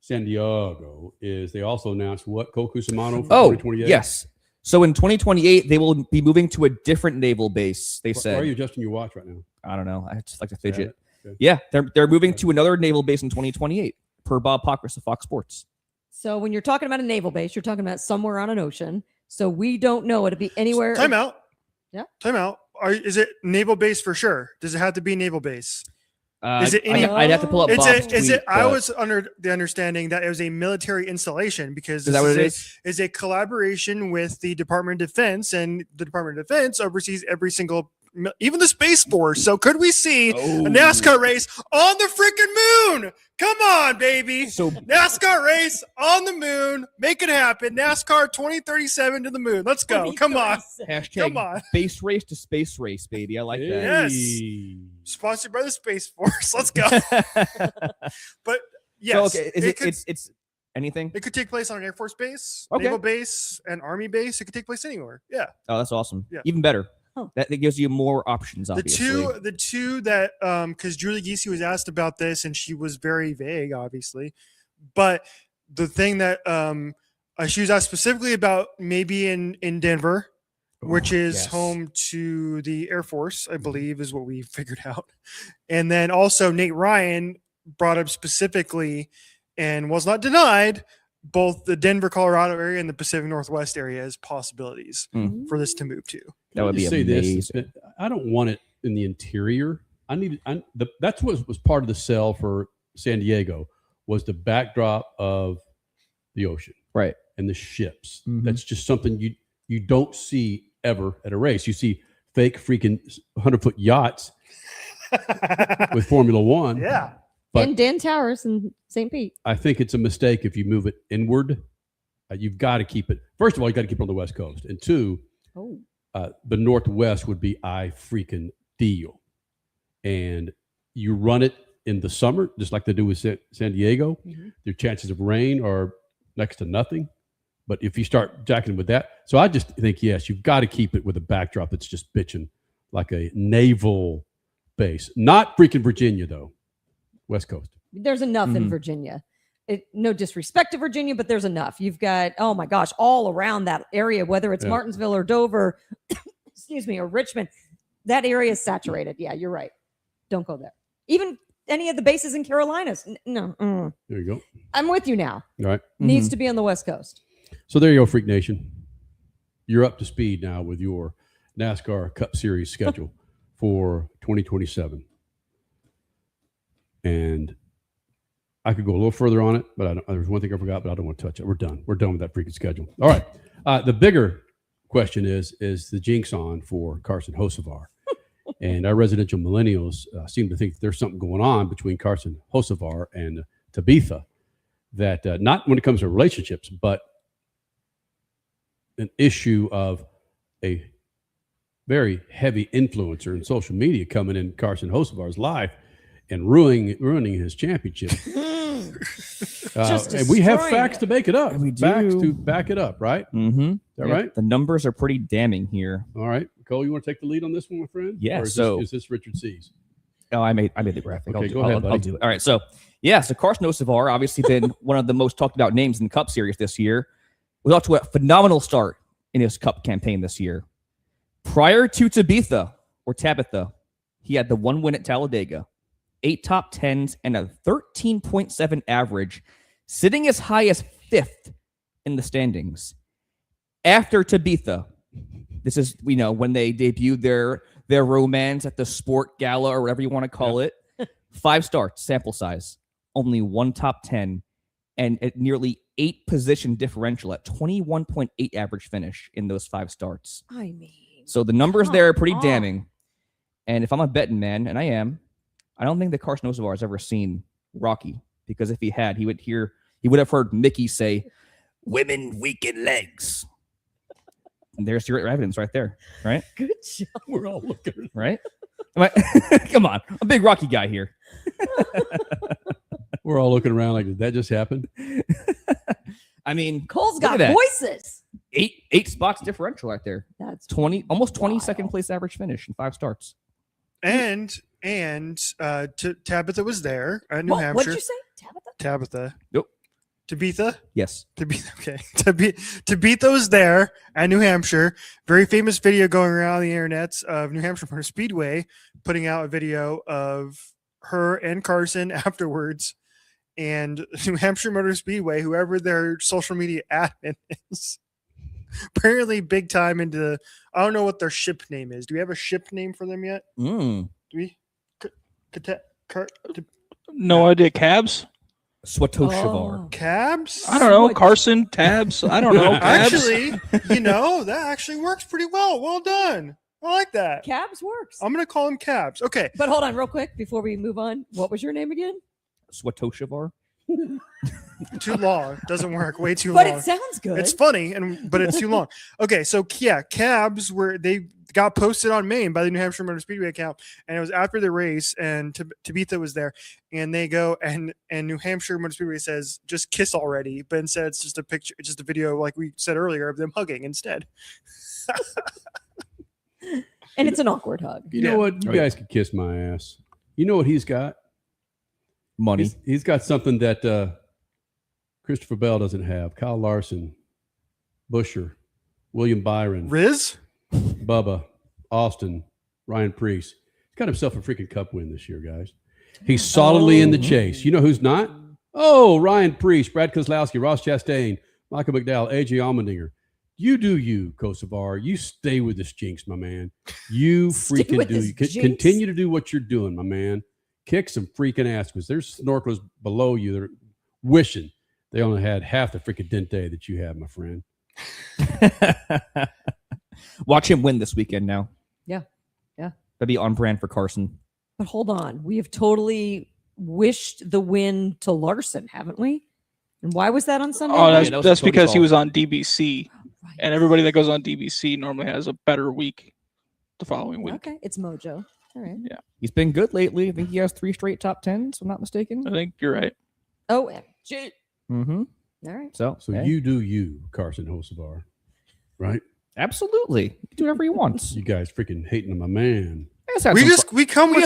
San Diego is they also announced what Cole Cusimano for 2028. yes. So in 2028, they will be moving to a different naval base. They Why said, are you adjusting your watch right now? I don't know. I just like to fidget. Okay. Yeah, they're moving to another naval base in 2028, per Bob Pockris of Fox Sports. So when you're talking about a naval base, you're talking about somewhere on an ocean. So we don't know. It'd be anywhere. Time out. Yeah. Time out. Is it naval base for sure? Does it have to be naval base? Is it I'd- any- I'd have to pull up Is Bob's it? Is tweet, it? I but- was under the understanding that it was a military installation because Is that what it is? is a collaboration with the Department of Defense, and the Department of Defense oversees every single, even the Space Force. So could we see a NASCAR race on the freaking moon? Come on, on, baby. So NASCAR race on the moon. Make it happen. NASCAR 2037 to the moon. Let's go. Come on. hashtag Come on. base race to space race, baby. I like that. Yes. Sponsored by the Space Force. Let's go. But yes, So, okay, it's anything? it could take place on an Air Force base, Okay. naval base, an Army base. It could take place anywhere. Yeah. Oh, that's awesome. Yeah. Even better. Oh. That gives you more options, obviously. The two that because Julie Giese was asked about this and she was very vague, obviously. But the thing that she was asked specifically about maybe in Denver, which is yes. home to the Air Force, I believe, is what we figured out. And then also Nate Ryan brought up specifically and was not denied both the Denver, Colorado area and the Pacific Northwest area as possibilities for this to move to. That would be say amazing. this. I don't want it in the interior. That's what was part of the sell for San Diego was the backdrop of the ocean, Right. and the ships. Mhm. That's just something you don't see ever at a race. You see fake freaking 100-foot yachts with Formula One. Yeah. But- and Dan Towers in St. Pete. I think it's a mistake if you move it inward. You've got to keep it. First of all, you got to keep it on the West Coast, and two, Oh, the Northwest would be freaking deal. And you run it in the summer, just like they do with San Diego. Mhm. Your chances of rain are next to nothing. But if you start jacking with that, so I just think, yes, you've got to keep it with a backdrop that's just bitching like a naval base. Not freaking Virginia, though. West Coast. there's enough in Mhm. Virginia. No disrespect to Virginia, but there's enough. You've got, oh my gosh, all around that area, whether it's Yeah. Martinsville or Dover, excuse me, or Richmond, that area is saturated. Yeah, you're right. Don't go there. Even any of the bases in Carolinas. No, There you go. I'm with you now. All right. Needs to be on the West Coast. So there you go, Freak Nation. You're up to speed now with your NASCAR Cup Series schedule for 2027. And I could go a little further on it, but there's one thing I forgot, but I don't want to touch it. We're done. We're done with that freaking schedule. All right. The bigger question is the jinx on for Carson Hocevar? And our residential millennials seem to think there's something going on between Carson Hocevar and Tabitha that not when it comes to relationships, but an issue of a very heavy influencer in social media coming in Carson Hocevar's life and ruining his championship. Just and we have destroying facts it. to back it up. We Facts do. to back it up, right? Mm-hmm. Is that right? The numbers are pretty damning here. All right. Cole, you want to take the lead on this one, my friend? Yeah, Or is so- is this Richard C's? Oh, I made the graphic. Okay, I'll do, go ahead, I'll buddy. do it. All right. So Carson Hocevar, obviously been one of the most talked about names in the Cup Series this year. Was off to a phenomenal start in his Cup campaign this year. Prior to Tabitha, he had the one win at Talladega, 8 top 10s, and a 13.7 average, sitting as high as 5th in the standings. After Tabitha, this is, when they debuted their romance at the Sport Gala or whatever you want to call it. 5 starts, sample size, only 1 top 10, and at nearly 8 position differential at 21.8 average finish in those 5 starts. I mean, So the numbers there are pretty Come on. damning. And if I'm a betting man, and I am, I don't think that Carson Hocevar has ever seen Rocky, because if he had, he would have heard Mickey say, "Women weaken legs." And there's your evidence right there, right? good job. We're all looking. Right? Come on, I'm a big Rocky guy here. We're all looking around like, did that just happen? I mean, Cole's Look at got that. voices. eight spots differential right there. That's 20, almost 20 Wild. second place average finish in 5 starts. And Tabitha was there at New what Hampshire. did you say? Tabitha? Tabitha. Nope. Tabitha? Yes. Okay. Tabitha was there at New Hampshire. Very famous video going around the internets of New Hampshire Motor Speedway putting out a video of her and Carson afterwards. And New Hampshire Motor Speedway, whoever their social media admin is, apparently big time into, I don't know what their ship name is. Do we have a ship name for them yet? Mm. Do we? No idea. Cabs? Swatoshavar. Oh. Cabs? I don't know. Switch. Carson, tabs. I don't know. Cabs? Actually, that actually works pretty well. Well done. I like that. Cabs works. I'm going to call him Cabs. Okay. But hold on real quick before we move on. What was your name again? Swatoshavar. Too long. Doesn't work. Way too But long. it sounds good. It's funny, but it's too long. Okay, so yeah, cabs they got posted on Maine by the New Hampshire Motor Speedway account, and it was after the race, and Tabitha was there, and they go and New Hampshire Motor Speedway says just kiss already, but instead it's just a picture, it's just a video like we said earlier of them hugging instead. And it's an awkward hug. You know what? You guys could kiss my ass. You know what he's got? Money. He's got something that Christopher Bell doesn't have. Kyle Larson, Busher, William Byron, Riz? Bubba, Austin, Ryan Preece. He's got himself a freaking cup win this year, guys. He's solidly in the chase. You know who's not? Oh, Ryan Preece, Brad Kozlowski, Ross Chastain, Michael McDowell, AJ Allmendinger. You do you, Kosovar. You stay with this jinx, my man. You freaking do. You continue to do what you're doing, my man. Kick some freaking ass, because there's snorkelers below you that are wishing they only had half the freaking dente that you have, my friend. Watch him win this weekend now. Yeah. That'd be on brand for Carson. But hold on. We have totally wished the win to Larson, haven't we? And why was that on Sunday? Oh, that was that's Cody because he Call. was on DBC, Right. and everybody that goes on DBC normally has a better week the following week. Okay, it's Mojo. All right. He's been good lately. I think he has 3 straight top 10s, if I'm not mistaken. I think you're right. OMG. Mm-hmm. All right. So hey, you do you, Carson Hocevar. Right? absolutely. You can do whatever he wants. You guys freaking hating on my man. We just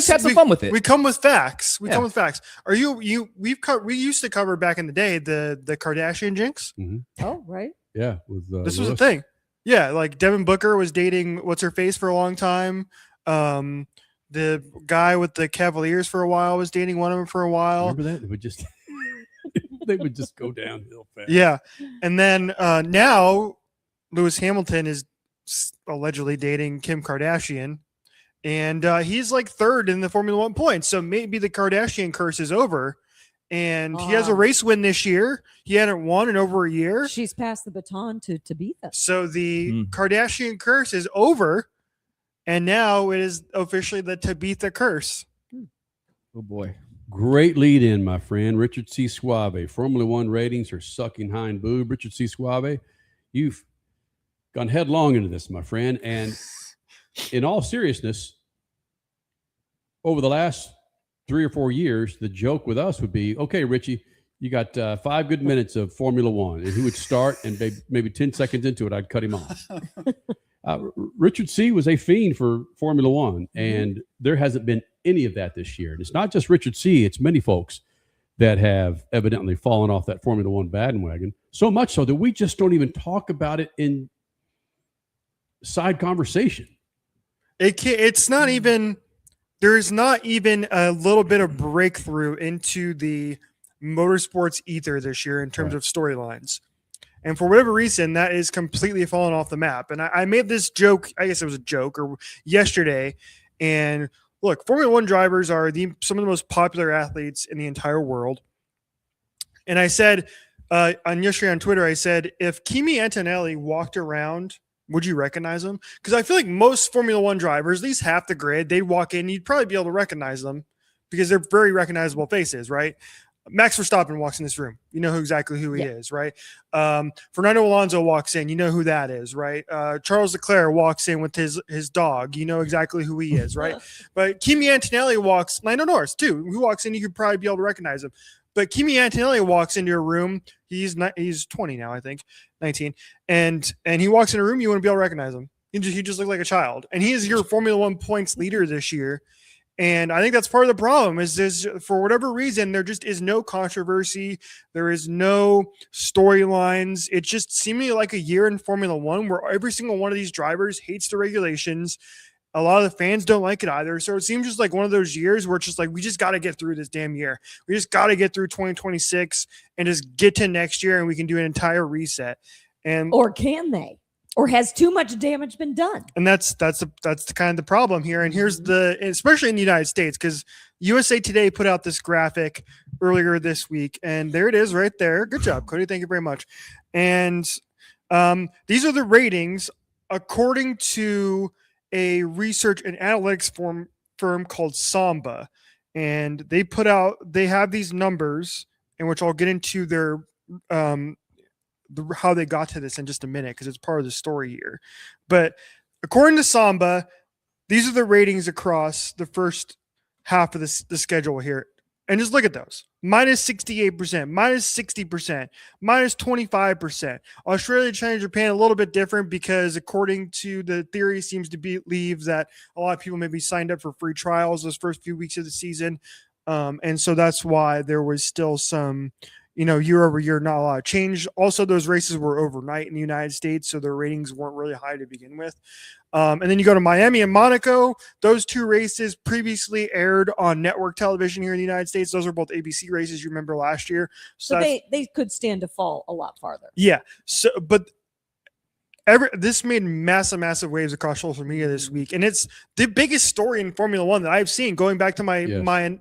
had some fun with it. We come with facts. We Yeah. come with facts. Are you we used to cover back in the day the Kardashian jinx. Oh, right. Yeah. With, This was a Lewis. thing. Yeah, like Devin Booker was dating what's her face for a long time. The guy with the Cavaliers for a while was dating one of them for a while. Remember that? It would just they would just go downhill fast. Yeah, and then now Lewis Hamilton is allegedly dating Kim Kardashian, and he's like third in the Formula One points. So maybe the Kardashian curse is over, and he has a race win this year. He hadn't won in over a year. She's passed the baton to Tabitha. So the Kardashian curse is over, and now it is officially the Tabitha curse. Oh boy. Great lead in, my friend. Richard C. Suave. Formula One ratings are sucking hind boob. Richard C. Suave, you've gone headlong into this, my friend. And in all seriousness, over the last 3 or 4 years, the joke with us would be, okay, Richie, you got 5 good minutes of Formula One. And he would start, and maybe 10 seconds into it, I'd cut him off. Richard C. was a fiend for Formula One, and there hasn't been any of that this year. And it's not just Richard C., it's many folks that have evidently fallen off that Formula One bandwagon, so much so that we just don't even talk about it in side conversation. It's not even, there's not even a little bit of breakthrough into the motorsports ether this year in terms of storylines. And for whatever reason, that is completely fallen off the map. And I made this joke, I guess it was a joke, or yesterday. And look, Formula One drivers are some of the most popular athletes in the entire world. And I said yesterday on Twitter, I said, if Kimi Antonelli walked around, would you recognize him? Because I feel like most Formula One drivers, at least half the grid, they'd walk in, you'd probably be able to recognize them because they're very recognizable faces, right? Max Verstappen walks in this room. You know exactly who he is, right? Fernando Alonso walks in. You know who that is, right? Charles Leclerc walks in with his dog. You know exactly who he is, right? But Kimi Antonelli Lando Norris too. Who walks in, you could probably be able to recognize him. But Kimi Antonelli walks into a room. He's 20 now, I think, 19, and he walks in a room. You wouldn't be able to recognize him. He just looked like a child, and he is your Formula One points leader this year. And I think that's part of the problem is for whatever reason, there just is no controversy. There is no storylines. It's just seemingly like a year in Formula One where every single one of these drivers hates the regulations. A lot of the fans don't like it either. So it seems just like one of those years where it's just like, we just got to get through this damn year. We just got to get through 2026 and just get to next year and we can do an entire reset. Or can they? Or has too much damage been done? And that's the kind of the problem here. And here's especially in the United States, because USA Today put out this graphic earlier this week, and there it is right there. Good job, Cody. Thank you very much. And these are the ratings according to a research and analytics firm called Samba. And they have these numbers in which I'll get into their how they got to this in just a minute because it's part of the story here. But according to Samba, these are the ratings across the first half of the schedule here. And just look at those. Minus 68%, minus 60%, minus 25%. Australia, China, Japan, a little bit different because according to the theory seems to believe that a lot of people maybe signed up for free trials those first few weeks of the season. And so that's why there was still some, year over year, not a lot of change. Also, those races were overnight in the United States, so their ratings weren't really high to begin with. And then you go to Miami and Monaco. Those two races previously aired on network television here in the United States. Those are both ABC races you remember last year. So they could stand to fall a lot farther. Yeah. So, but this made massive waves across social media this week, and it's the biggest story in Formula One that I've seen. Going back to my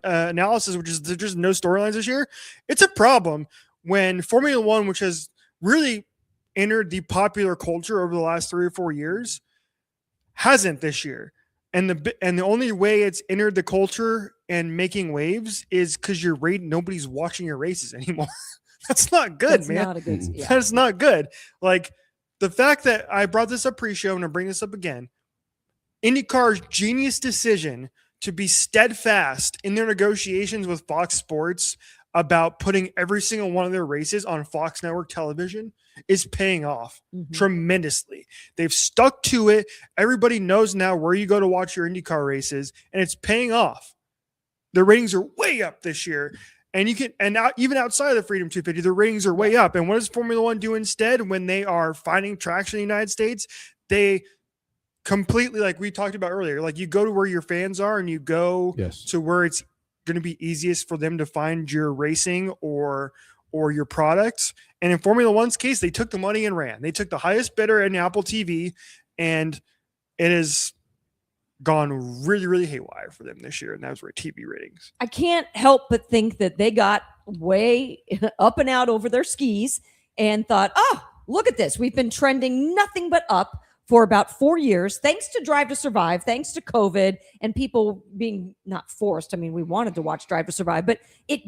analysis, which is there's just no storylines this year. It's a problem when Formula One, which has really entered the popular culture over the last 3 or 4 years, hasn't this year. And the only way it's entered the culture and making waves is because nobody's watching your races anymore. That's not good, That's man. not a good. Yeah. That's not good. Like the fact that I brought this up pre-show and I bring this up again, IndyCar's genius decision to be steadfast in their negotiations with Fox Sports about putting every single one of their races on Fox Network television is paying off tremendously. They've stuck to it. Everybody knows now where you go to watch your IndyCar races, and it's paying off. The ratings are way up this year. And even outside of the Freedom 250, the ratings are way up. And what does Formula One do instead when they are finding traction in the United States? They completely, like we talked about earlier, like you go to where your fans are and you go to where it's going to be easiest for them to find your racing or your products. And in Formula One's case, they took the money and ran. They took the highest bidder in Apple TV, and it has gone really haywire for them this year, and that was TV ratings. I can't help but think that they got way up and out over their skis and thought, oh, look at this. We've been trending nothing but up for about 4 years, thanks to Drive to Survive, thanks to COVID, and people being not forced. I mean, we wanted to watch Drive to Survive, but it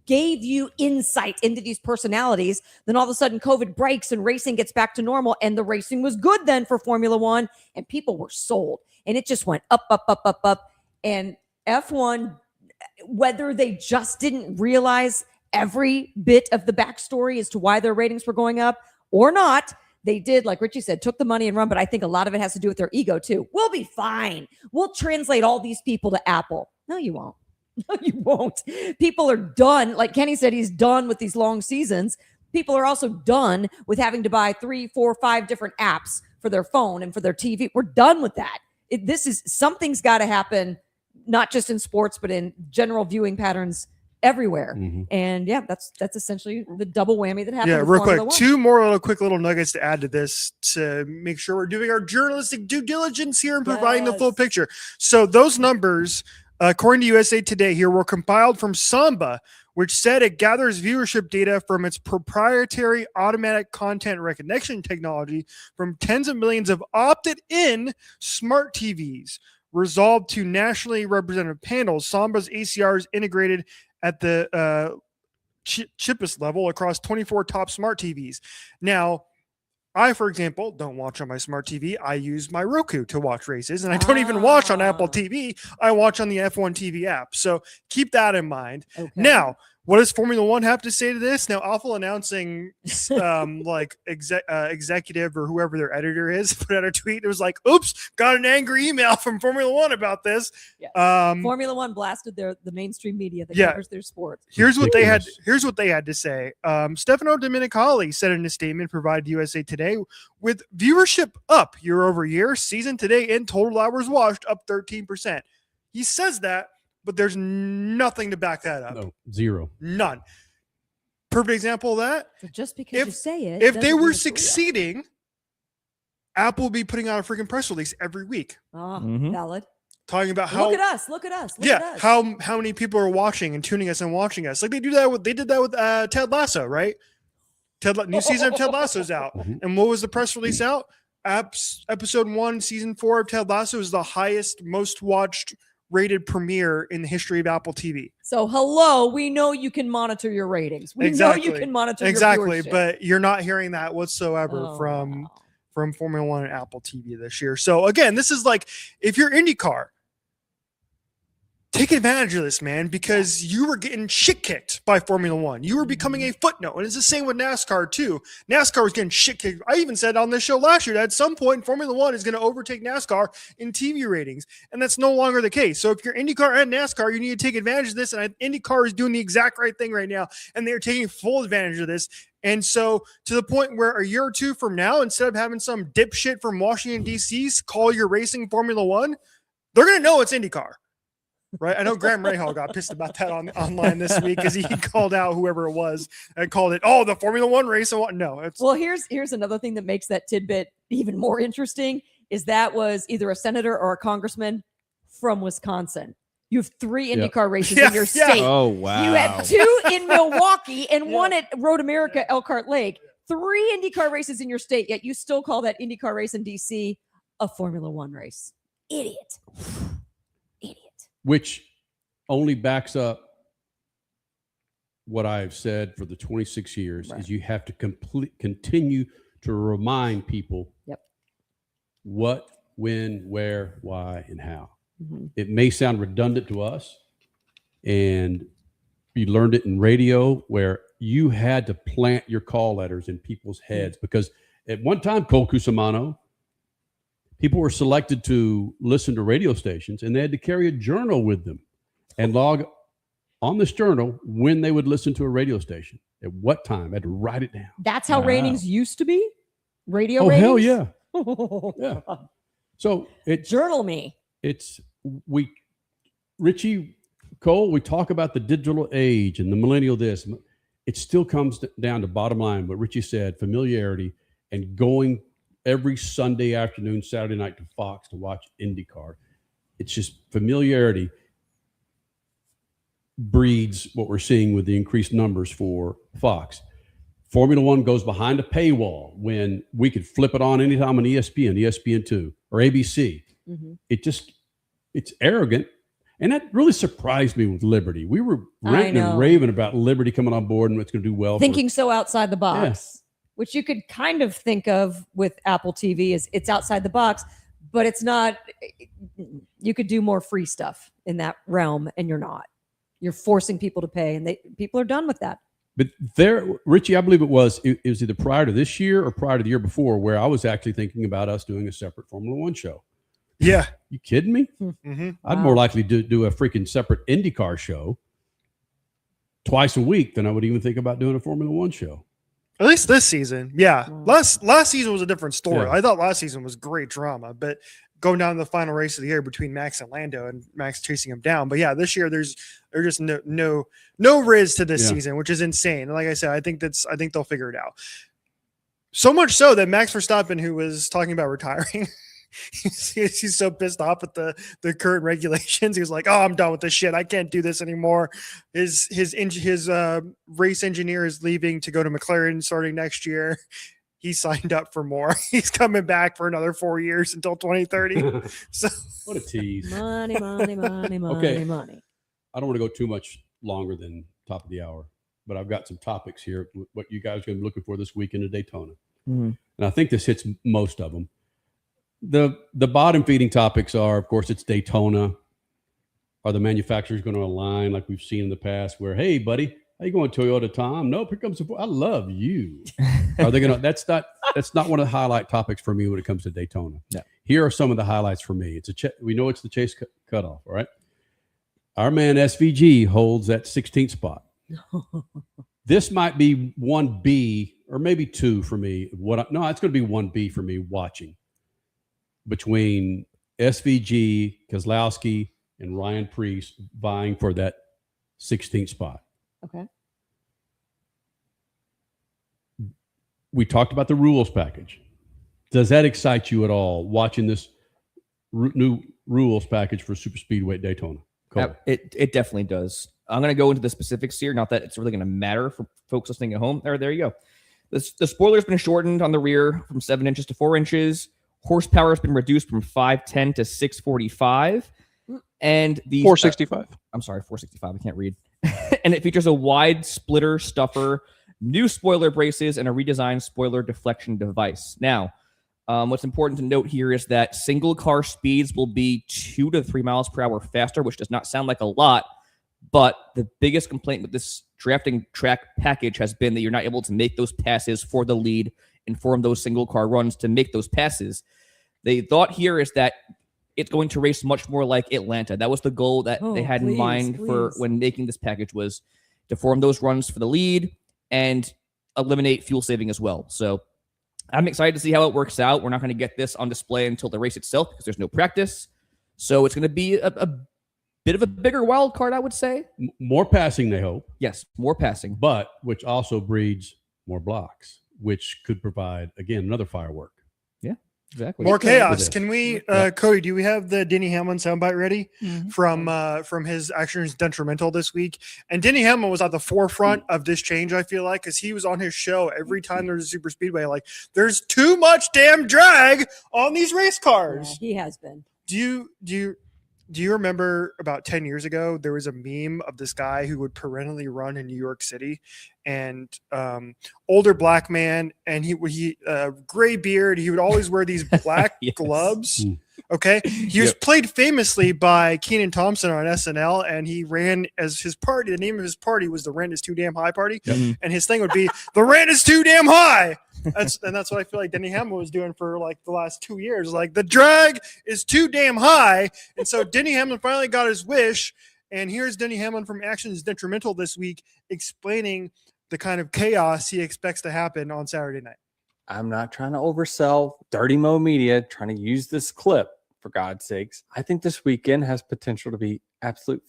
gave you insight into these personalities. Then all of a sudden COVID breaks and racing gets back to normal, and the racing was good then for Formula One, and people were sold. And it just went up. And F1, whether they just didn't realize every bit of the backstory as to why their ratings were going up or not, they did, like Richie said, took the money and run. But I think a lot of it has to do with their ego too. We'll be fine. We'll translate all these people to Apple. No, you won't. No, you won't. People are done. Like Kenny said, he's done with these long seasons. People are also done with having to buy 3, 4, 5 different apps for their phone and for their TV. We're done with that. Something's got to happen, not just in sports, but in general viewing patterns everywhere. And that's essentially the double whammy that happened. Yeah, real quick, 2 more quick little nuggets to add to this to make sure we're doing our journalistic due diligence here and providing the full picture. So those numbers, according to USA Today here, were compiled from Samba, which said it gathers viewership data from its proprietary automatic content recognition technology from tens of millions of opted-in smart TVs resolved to nationally representative panels. Samba's ACR is integrated at the cheapest level across 24 top smart TVs. Now, I, for example, don't watch on my smart TV. I use my Roku to watch races, and I don't even watch on Apple TV. I watch on the F1 TV app. So keep that in mind. Okay. Now, what does Formula One have to say to this? Now, Awful Announcing, executive or whoever their editor is, put out a tweet. It was like, oops, got an angry email from Formula One about this. Yeah. Formula One blasted the mainstream media that covers their sports. Here's what they had to say. Stefano Domenicali said in a statement provided USA Today, with viewership up year over year, season today in total hours watched up 13%. He says that, but there's nothing to back that up. No, zero. None. Perfect example of that. So just because you say it. If they were succeeding, Apple would be putting out a freaking press release every week. Valid. Talking about how look at us. Look at us. How many people are watching and tuning us and watching us. Like they did that with Ted Lasso, right? New season of Ted Lasso's out. And what was the press release out? Episode 1, season 4 of Ted Lasso is the highest, most watched rated premiere in the history of Apple TV. So hello, we know you can monitor your ratings. We know you can monitor your viewership. But you're not hearing that whatsoever from Formula One and Apple TV this year. So again, this is like, if you're IndyCar, take advantage of this, man, because you were getting shit kicked by Formula One. You were becoming a footnote. And it's the same with NASCAR too. NASCAR was getting shit kicked. I even said on this show last year that at some point Formula One is going to overtake NASCAR in TV ratings. And that's no longer the case. So if you're IndyCar and NASCAR, you need to take advantage of this. And IndyCar is doing the exact right thing right now. And they're taking full advantage of this. And so to the point where a year or two from now, instead of having some dipshit from Washington, D.C. call your racing Formula One, they're going to know it's IndyCar. Right. I know Graham Rahal got pissed about that online this week because he called out whoever it was and called it, the Formula One race. And what? No, it's here's another thing that makes that tidbit even more interesting is that was either a senator or a congressman from Wisconsin. You have 3 IndyCar races in your state. Oh, wow. You have 2 in Milwaukee and 1 at Road America, Elkhart Lake. 3 IndyCar races in your state, yet you still call that IndyCar race in DC a Formula One race. Idiot. Which only backs up what I've said for the 26 years is you have to continue to remind people what, when, where, why, and how. Mm-hmm. It may sound redundant to us, and you learned it in radio where you had to plant your call letters in people's heads because at one time, Cole Cusimano, people were selected to listen to radio stations, and they had to carry a journal with them and log on this journal when they would listen to a radio station, at what time. I had to write it down. That's how ratings used to be? Radio ratings? Hell yeah. Yeah. So journal me. Richie Cole, we talk about the digital age and the millennial this. It still comes down to bottom line, what Richie said, familiarity and going every Sunday afternoon, Saturday night to Fox to watch IndyCar. It's just familiarity breeds what we're seeing with the increased numbers for Fox. Formula One goes behind a paywall when we could flip it on anytime on ESPN, ESPN2, or ABC. Mm-hmm. It's arrogant. And that really surprised me with Liberty. We were ranting and raving about Liberty coming on board and what's going to do well. Thinking so outside the box, which you could kind of think of with Apple TV is it's outside the box, but it's not. You could do more free stuff in that realm, and you're not. You're forcing people to pay, and people are done with that. But Richie, I believe it was either prior to this year or prior to the year before where I was actually thinking about us doing a separate Formula One show. Yeah. You kidding me? Mm-hmm. I'd more likely do a freaking separate IndyCar show twice a week than I would even think about doing a Formula One show. At least this season. Yeah. Last season was a different story. Yeah. I thought last season was great drama, but going down to the final race of the year between Max and Lando and Max chasing him down. But yeah, this year there's just no riz to this season, which is insane. And like I said, I think they'll figure it out. So much so that Max Verstappen, who was talking about retiring, he's so pissed off at the current regulations. He was like, "Oh, I'm done with this shit. I can't do this anymore." His race engineer is leaving to go to McLaren starting next year. He signed up for more. He's coming back for another 4 years until 2030. So what a tease! Money. Okay. Money. I don't want to go too much longer than top of the hour, but I've got some topics here. What you guys are going to be looking for this weekend at Daytona, and I think this hits most of them. The bottom feeding topics are, of course, it's Daytona. Are the manufacturers going to align like we've seen in the past where, hey, buddy, how you going, Toyota Tom? No, here comes I love you. Are they going to? That's not one of the highlight topics for me when it comes to Daytona. No. Here are some of the highlights for me. We know it's the chase cutoff, all right? Our man SVG holds that 16th spot. This might be 1B or maybe 2 for me. It's going to be 1B for me watching. Between SVG, Keselowski, and Ryan Preece vying for that 16th spot. Okay. We talked about the rules package. Does that excite you at all, watching this new rules package for Super Speedway at Daytona? It definitely does. I'm going to go into the specifics here. Not that it's really going to matter for folks listening at home. There you go. The spoiler's been shortened on the rear from 7 inches to 4 inches. Horsepower has been reduced from 510 to 645. And the 465. I'm sorry, 465. I can't read. And it features a wide splitter stuffer, new spoiler braces, and a redesigned spoiler deflection device. Now, what's important to note here is that single car speeds will be 2 to 3 miles per hour faster, which does not sound like a lot. But the biggest complaint with this drafting track package has been that you're not able to make those passes for the lead and form those single car runs to make those passes. The thought here is that it's going to race much more like Atlanta. That was the goal that they had in mind for when making this package, was to form those runs for the lead and eliminate fuel saving as well. So I'm excited to see how it works out. We're not going to get this on display until the race itself because there's no practice. So it's going to be a bit of a bigger wild card, I would say. More passing, they hope. Yes, more passing. But which also breeds more blocks, which could provide, again, another firework. Yeah, exactly. More chaos. Can we, Cody, do we have the Denny Hamlin soundbite ready from his actions detrimental this week? And Denny Hamlin was at the forefront of this change, I feel like, because he was on his show every time there's a super speedway. Like, there's too much damn drag on these race cars. Yeah, he has been. Do you remember about 10 years ago, there was a meme of this guy who would perennially run in New York City, and older black man, and he gray beard. He would always wear these black gloves. Okay. He was played famously by Kenan Thompson on SNL, and he ran as his party. The name of his party was the Rent is Too Damn High Party. And his thing would be the rent is too damn high. That's what I feel like Denny Hamlin was doing for like the last 2 years. Like, the drag is too damn high. And so Denny Hamlin finally got his wish. And here's Denny Hamlin from Actions Detrimental this week explaining the kind of chaos he expects to happen on Saturday night. I'm not trying to oversell Dirty Mo Media, trying to use this clip, for God's sakes. I think this weekend has potential to be absolute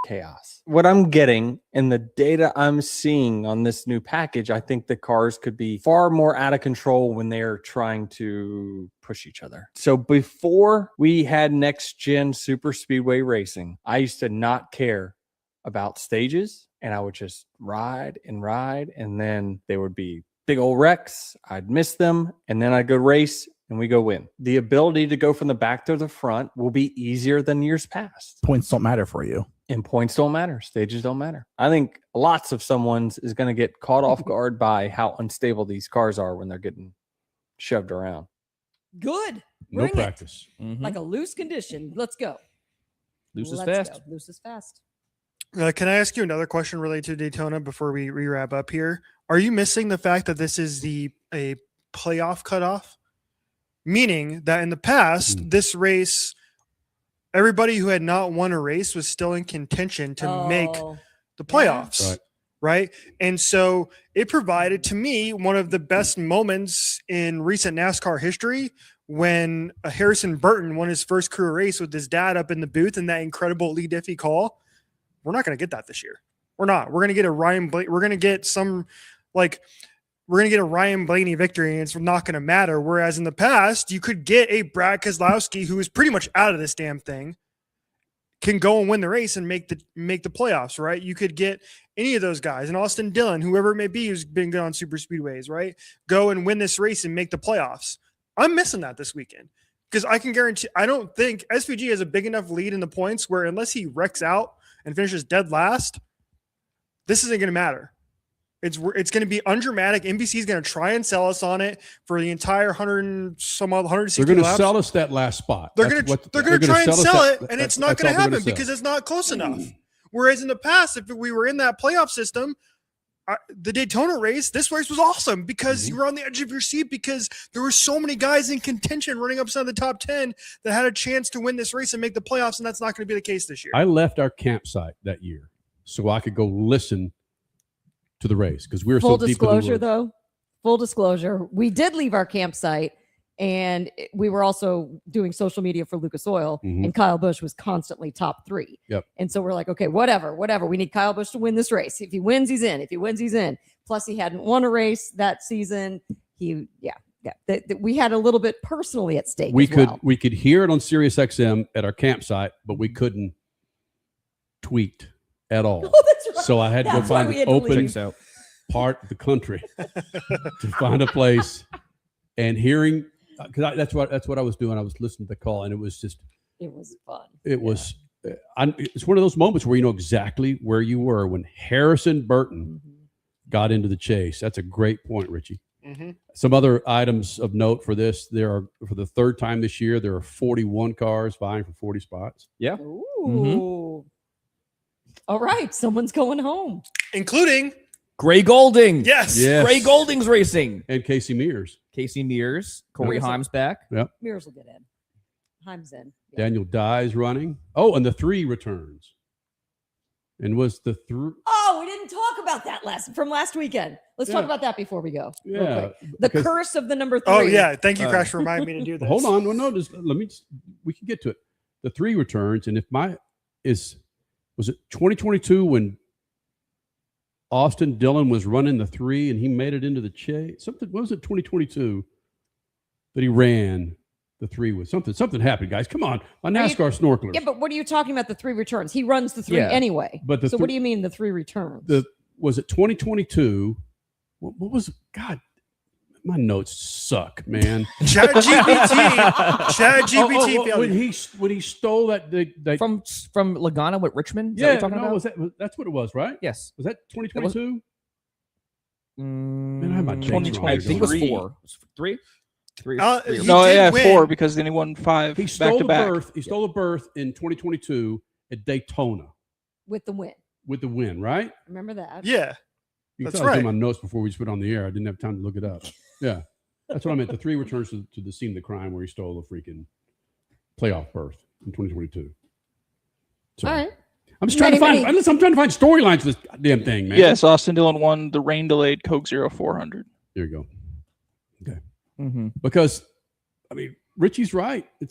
chaos. What I'm getting and the data I'm seeing on this new package, I think the cars could be far more out of control when they're trying to push each other. So before we had next gen super speedway racing, I used to not care about stages, and I would just ride, and then there would be big old wrecks. I'd miss them, and then I'd go race and we go win. The ability to go from the back to the front will be easier than years past. Points don't matter for you. And points don't matter. Stages don't matter. I think lots of someone's is going to get caught off guard by how unstable these cars are when they're getting shoved around. Good. No Bring practice. Like a loose condition. Let's go. Loose is Let's fast. go. Loose is fast. Can I ask you another question related to Daytona before we wrap up here? Are you missing the fact that this is a playoff cutoff? Meaning that in the past, this race, everybody who had not won a race was still in contention to make the playoffs. Right. And so it provided to me one of the best moments in recent NASCAR history when Harrison Burton won his first career race with his dad up in the booth in that incredible Lee Diffie call. We're not going to get that this year. We're not. We're going to get a Ryan Blaney. We're going to get a Ryan Blaney victory, and it's not going to matter. Whereas in the past, you could get a Brad Keselowski who is pretty much out of this damn thing, can go and win the race and make the playoffs, right? You could get any of those guys, and Austin Dillon, whoever it may be, who's been good on super speedways, right? Go and win this race and make the playoffs. I'm missing that this weekend because I can guarantee, I don't think SVG has a big enough lead in the points where unless he wrecks out and finishes dead last, this isn't going to matter. It's going to be undramatic. NBC is going to try and sell us on it for the entire 160 They're going to laps. sell us that last spot. They're going to try and sell it, and it's not going to happen because it's not close enough. Whereas in the past, if we were in that playoff system, the Daytona race, this race was awesome because you were on the edge of your seat because there were so many guys in contention running up inside the top 10 that had a chance to win this race and make the playoffs, and that's not going to be the case this year. I left our campsite that year so I could go listen to the race because we were Full so deep disclosure, though. Full disclosure, we did leave our campsite, and we were also doing social media for Lucas Oil, and Kyle Busch was constantly top 3. Yep. And so we're like, okay, whatever. We need Kyle Busch to win this race. If he wins, he's in. If he wins, he's in. Plus, he hadn't won a race that season. We had a little bit personally at stake. We could hear it on Sirius XM at our campsite, but we couldn't tweet at all. Oh, that's right. So I had to go That's why find we an had to open leave. part of the country to find a place and hearing because that's what I was doing. I was listening to the call, and it was just It was fun. it was it's one of those moments where you know exactly where you were when Harrison Burton got into the chase. That's a great point, Richie. Mm-hmm. Some other items of note for this: there are, for the third time this year, there are 41 cars vying for 40 spots. Yeah. Ooh. All right, someone's going home. Including Gray Golding. yes. Gray Golding's racing. And Casey Mears. Casey Mears. Corey Yes. Haim's back. Mears will get in. Heim's in. Yeah. Daniel Dye's running. Oh, and the 3 returns. And was the 3? Oh, we didn't talk about that from last weekend. Let's talk Yeah. about that before we go. real Yeah. quick. The because- curse of the number 3. Oh yeah, thank you, Crash, for reminding me to do this. Hold on. Well, no, we can get to it. The 3 returns, and was it 2022 when Austin Dillon was running the 3 and he made it into the chase? What was it 2022 that he ran the 3 with? Something happened, guys. Come on. My NASCAR snorkelers. Yeah, but what are you talking about? The 3 returns. He runs the 3 Yeah. anyway. But so what do you mean the 3 returns? Was it 2022? What was God? My notes suck, man. Chat GPT failed when you. he stole that From Laguna with Richmond? Is that yeah, what you're talking about? that's what it was, right? Yes. Was that 2022? Man, I have my dates wrong. I think it was 2023. 4. Was it 3? 3 or Uh, 3 or he No, did yeah, win. 4 because then he won 5 He back stole to the back. berth. He stole the berth in 2022 at Daytona With the win. with the win, right? Remember that? Yeah. You can That's tell I was right. doing my notes before we just went on the air. I didn't have time to look it up. Yeah, that's what I meant. The 3 returns to the scene of the crime where he stole the freaking playoff berth in 2022. So, All right. I'm just trying to find. Many- I'm trying to find storylines for this damn thing, man. Yes, Austin Dillon won the rain delayed Coke Zero 400. There you go. Okay. Mm-hmm. Because, I mean, Richie's right. I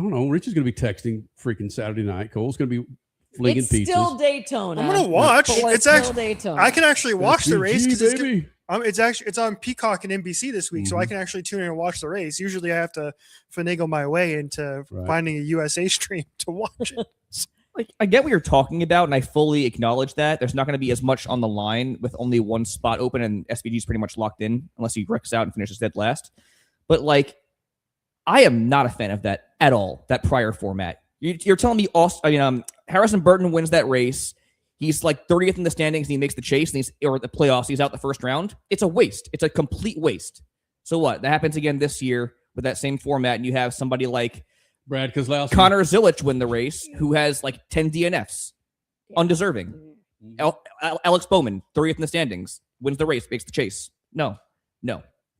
don't know. Richie's going to be texting freaking Saturday night. Cole's going to be flinging It's pizzas. still Daytona. I'm gonna watch. But It's still actually Daytona. I can actually watch the race because baby. it's on Peacock and NBC this week, so I can actually tune in and watch the race. Usually, I have to finagle my way into Right. finding a USA stream to watch it. Like, I get what you're talking about, and I fully acknowledge that. There's not going to be as much on the line with only one spot open, and SVG is pretty much locked in unless he wrecks out and finishes dead last. But, like, I am not a fan of that at all, that prior format. You're telling me Harrison Burton wins that race. He's like 30th in the standings, and he makes the chase, and or the playoffs. He's out the first round. It's a waste. It's a complete waste. So what? That happens again this year with that same format, and you have somebody like Brad Keselowski. Connor Zilic win the race, who has like 10 DNFs. Undeserving. Alex Bowman, 30th in the standings, wins the race, makes the chase. No.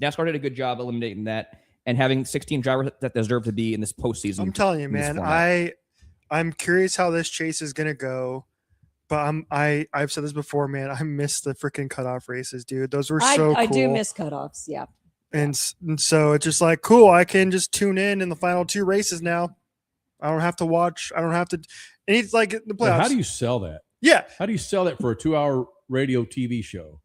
NASCAR did a good job eliminating that and having 16 drivers that deserve to be in this postseason. I'm telling you, in this man. format. I'm curious how this chase is gonna go, but I've said this before, man. I miss the freaking cutoff races, dude. Those were so cool. I do miss cutoffs. Yeah. And so it's just like cool. I can just tune in the final 2 races now. I don't have to watch. I don't have to. And it's like the But playoffs. how do you sell that? Yeah, How do you sell that for a 2-hour radio TV show?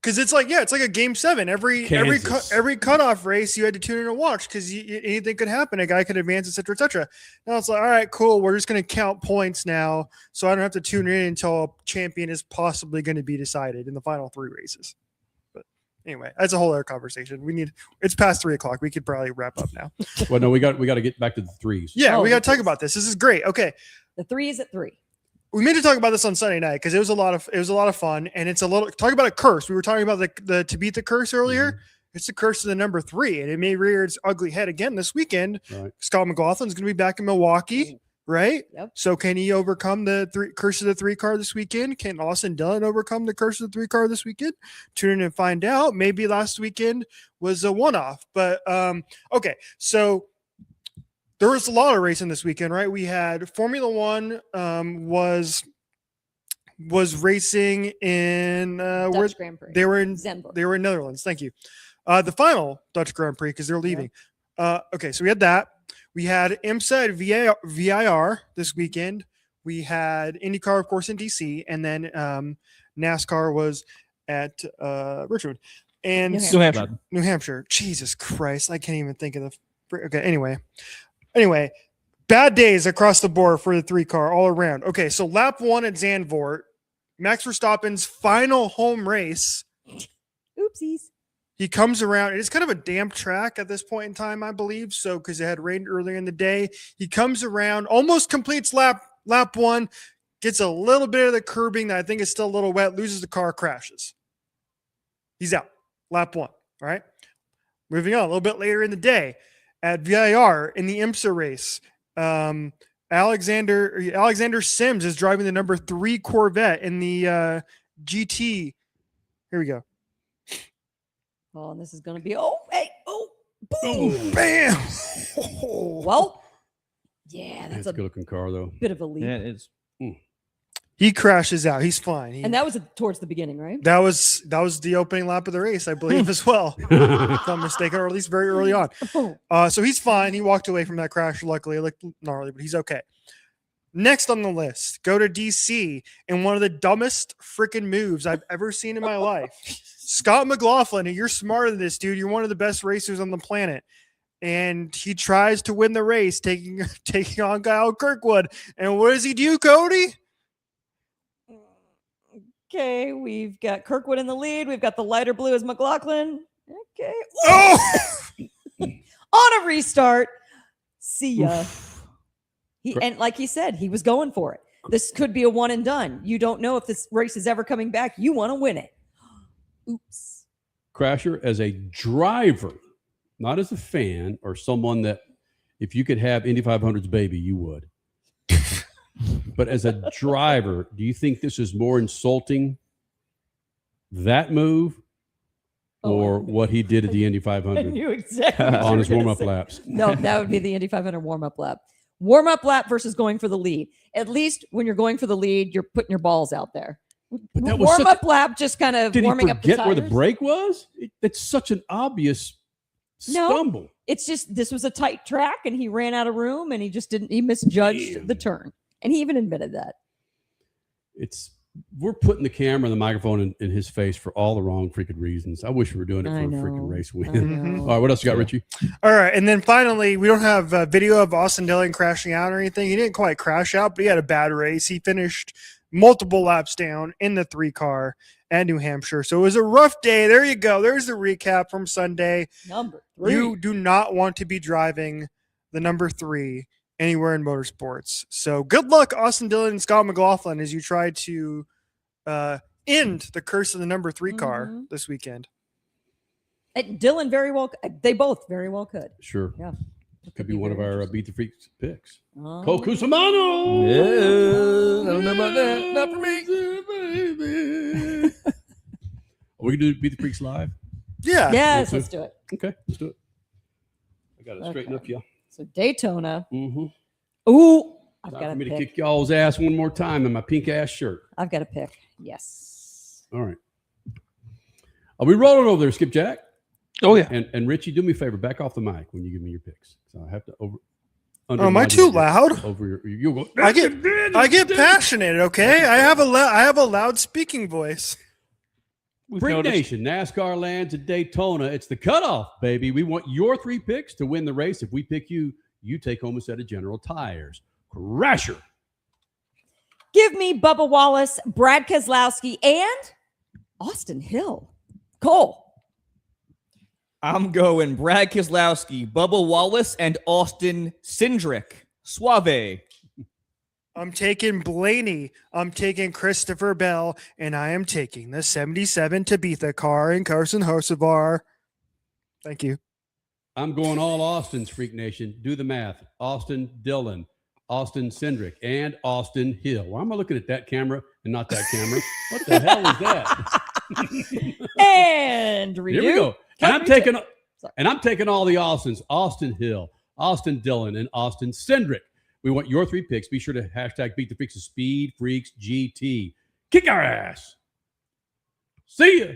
because it's like a game 7. Every Kansas. every cutoff race you had to tune in and watch because anything could happen. A guy could advance, etc., etc. Now it's like, all right, cool. We're just going to count points now, so I don't have to tune in until a champion is possibly going to be decided in the final 3 races. But anyway, that's a whole other conversation. It's past 3:00. We could probably wrap up now. Well, no, we got to get back to the 3s. Yeah, Oh, we got to the talk about this. This is great. Okay. The 3 is at 3. We meant to talk about this on Sunday night because it was a lot of fun, and it's a little talk about a curse. We were talking about the to beat the curse earlier. It's the curse of the number 3, and it may rear its ugly head again this weekend. Right. Scott McLaughlin's going to be back in Milwaukee, right? Yep. So can he overcome the curse of the 3 car this weekend? Can Austin Dillon overcome the curse of the 3 car this weekend? Tune in and find out. Maybe last weekend was a one-off, but okay. So there was a lot of racing this weekend, right? We had Formula One was racing in where Dutch Grand Prix. they were in Zandvoort. they were in Netherlands. Thank you. The final Dutch Grand Prix because they're leaving. Okay, so we had that. We had IMSA at VIR this weekend. We had IndyCar, of course, in DC, and then NASCAR was at Richmond and New Hampshire. New Hampshire. Jesus Christ, I can't even think of the. Okay, anyway, bad days across the board for the 3 car all around. Okay, so lap 1 at Zandvoort, Max Verstappen's final home race. Oopsies. He comes around. It's kind of a damp track at this point in time, I believe. So, because it had rained earlier in the day, he comes around, almost completes lap one, gets a little bit of the curbing that I think is still a little wet, loses the car, crashes. He's out. Lap one. All right. Moving on a little bit later in the day at VIR in the IMSA race. Alexander Sims is driving the number 3 Corvette in the GT. Here we go. Oh, and this is going to be, boom, Bam. Well, yeah, that's That's a good looking car, though. bit of a leap. Yeah, it is. He crashes out. He's fine. And that was towards the beginning, right? That was the opening lap of the race, I believe, as well. If I'm mistaken, or at least very early on. So he's fine. He walked away from that crash, luckily. Like gnarly, but he's okay. Next on the list, go to DC in one of the dumbest freaking moves I've ever seen in my life. Scott McLaughlin, you're smarter than this, dude. You're one of the best racers on the planet. And he tries to win the race, taking on Kyle Kirkwood. And what does he do, Cody? Okay, we've got Kirkwood in the lead. We've got the lighter blue as McLaughlin. Okay. Oh! On a restart. See ya. And like he said, he was going for it. This could be a one and done. You don't know if this race is ever coming back. You want to win it. Oops. Crasher, as a driver, not as a fan or someone that if you could have Indy 500's baby, you would. But as a driver, do you think this is more insulting, that move, or what he did at the Indy I 500 knew exactly what you on were his gonna warm-up say. laps? No, that would be the Indy 500 warm-up lap. Warm-up lap versus going for the lead. At least when you're going for the lead, you're putting your balls out there. But that was Warm-up lap, just kind of Did he warming up the forget where the tires. brake was? It's such an obvious No. stumble. It's just this was a tight track, and he ran out of room, and he misjudged Damn. the turn, and he even admitted that. We're putting the camera and the microphone in his face for all the wrong freaking reasons. I wish we were doing it for I a know. freaking race I win. know. All right, what else you got, Richie? All right, and then finally, we don't have video of Austin Dillon crashing out or anything. He didn't quite crash out, but he had a bad race. He finished multiple laps down in the 3 car at New Hampshire. So it was a rough day. There you go. There's the recap from Sunday. Number 3. You do not want to be driving the number 3 anywhere in motorsports. So good luck, Austin Dillon and Scott McLaughlin, as you try to end the curse of the number 3 car this weekend. And Dylan they both very well could. Sure. Yeah. Could be one of our Beat the Freaks picks. Oh. Cole Cusimano. Yeah, I don't know about that. Not for me. Are we going to do Beat the Freaks live? Yeah. Yes, let's do it. Okay, let's do it. I got to straighten up, y'all. So Daytona. Mm-hmm. Ooh, I've Time got for to me to pick. kick y'all's ass one more time in my pink ass shirt. I've got to pick. Yes. All right. Are we rolling over there, Skipjack? Oh yeah. And Richie, do me a favor, back off the mic when you give me your picks. So I have to Oh, am I too loud? Over you go. I get passionate. Okay, I have a loud speaking voice. We've Freak noticed. Nation, NASCAR lands at Daytona. It's the cutoff, baby. We want your 3 picks to win the race. If we pick you, you take home a set of General Tires. Crasher. Give me Bubba Wallace, Brad Keselowski, and Austin Hill. Cole. I'm going Brad Keselowski, Bubba Wallace, and Austin Cindric. Suave. I'm taking Blaney. I'm taking Christopher Bell, and I am taking the 77 Tabitha car in Carson Hocevar. Thank you. I'm going all Austins, Freak Nation. Do the math. Austin Dillon, Austin Cindric, and Austin Hill. Why am I looking at that camera and not that camera? What the hell is that? And redo. Here we go. And I'm Sorry. taking all the Austins. Austin Hill, Austin Dillon, and Austin Cindric. We want your 3 picks. Be sure to hashtag Beat the Freaks of Speed Freaks GT. Kick our ass. See ya.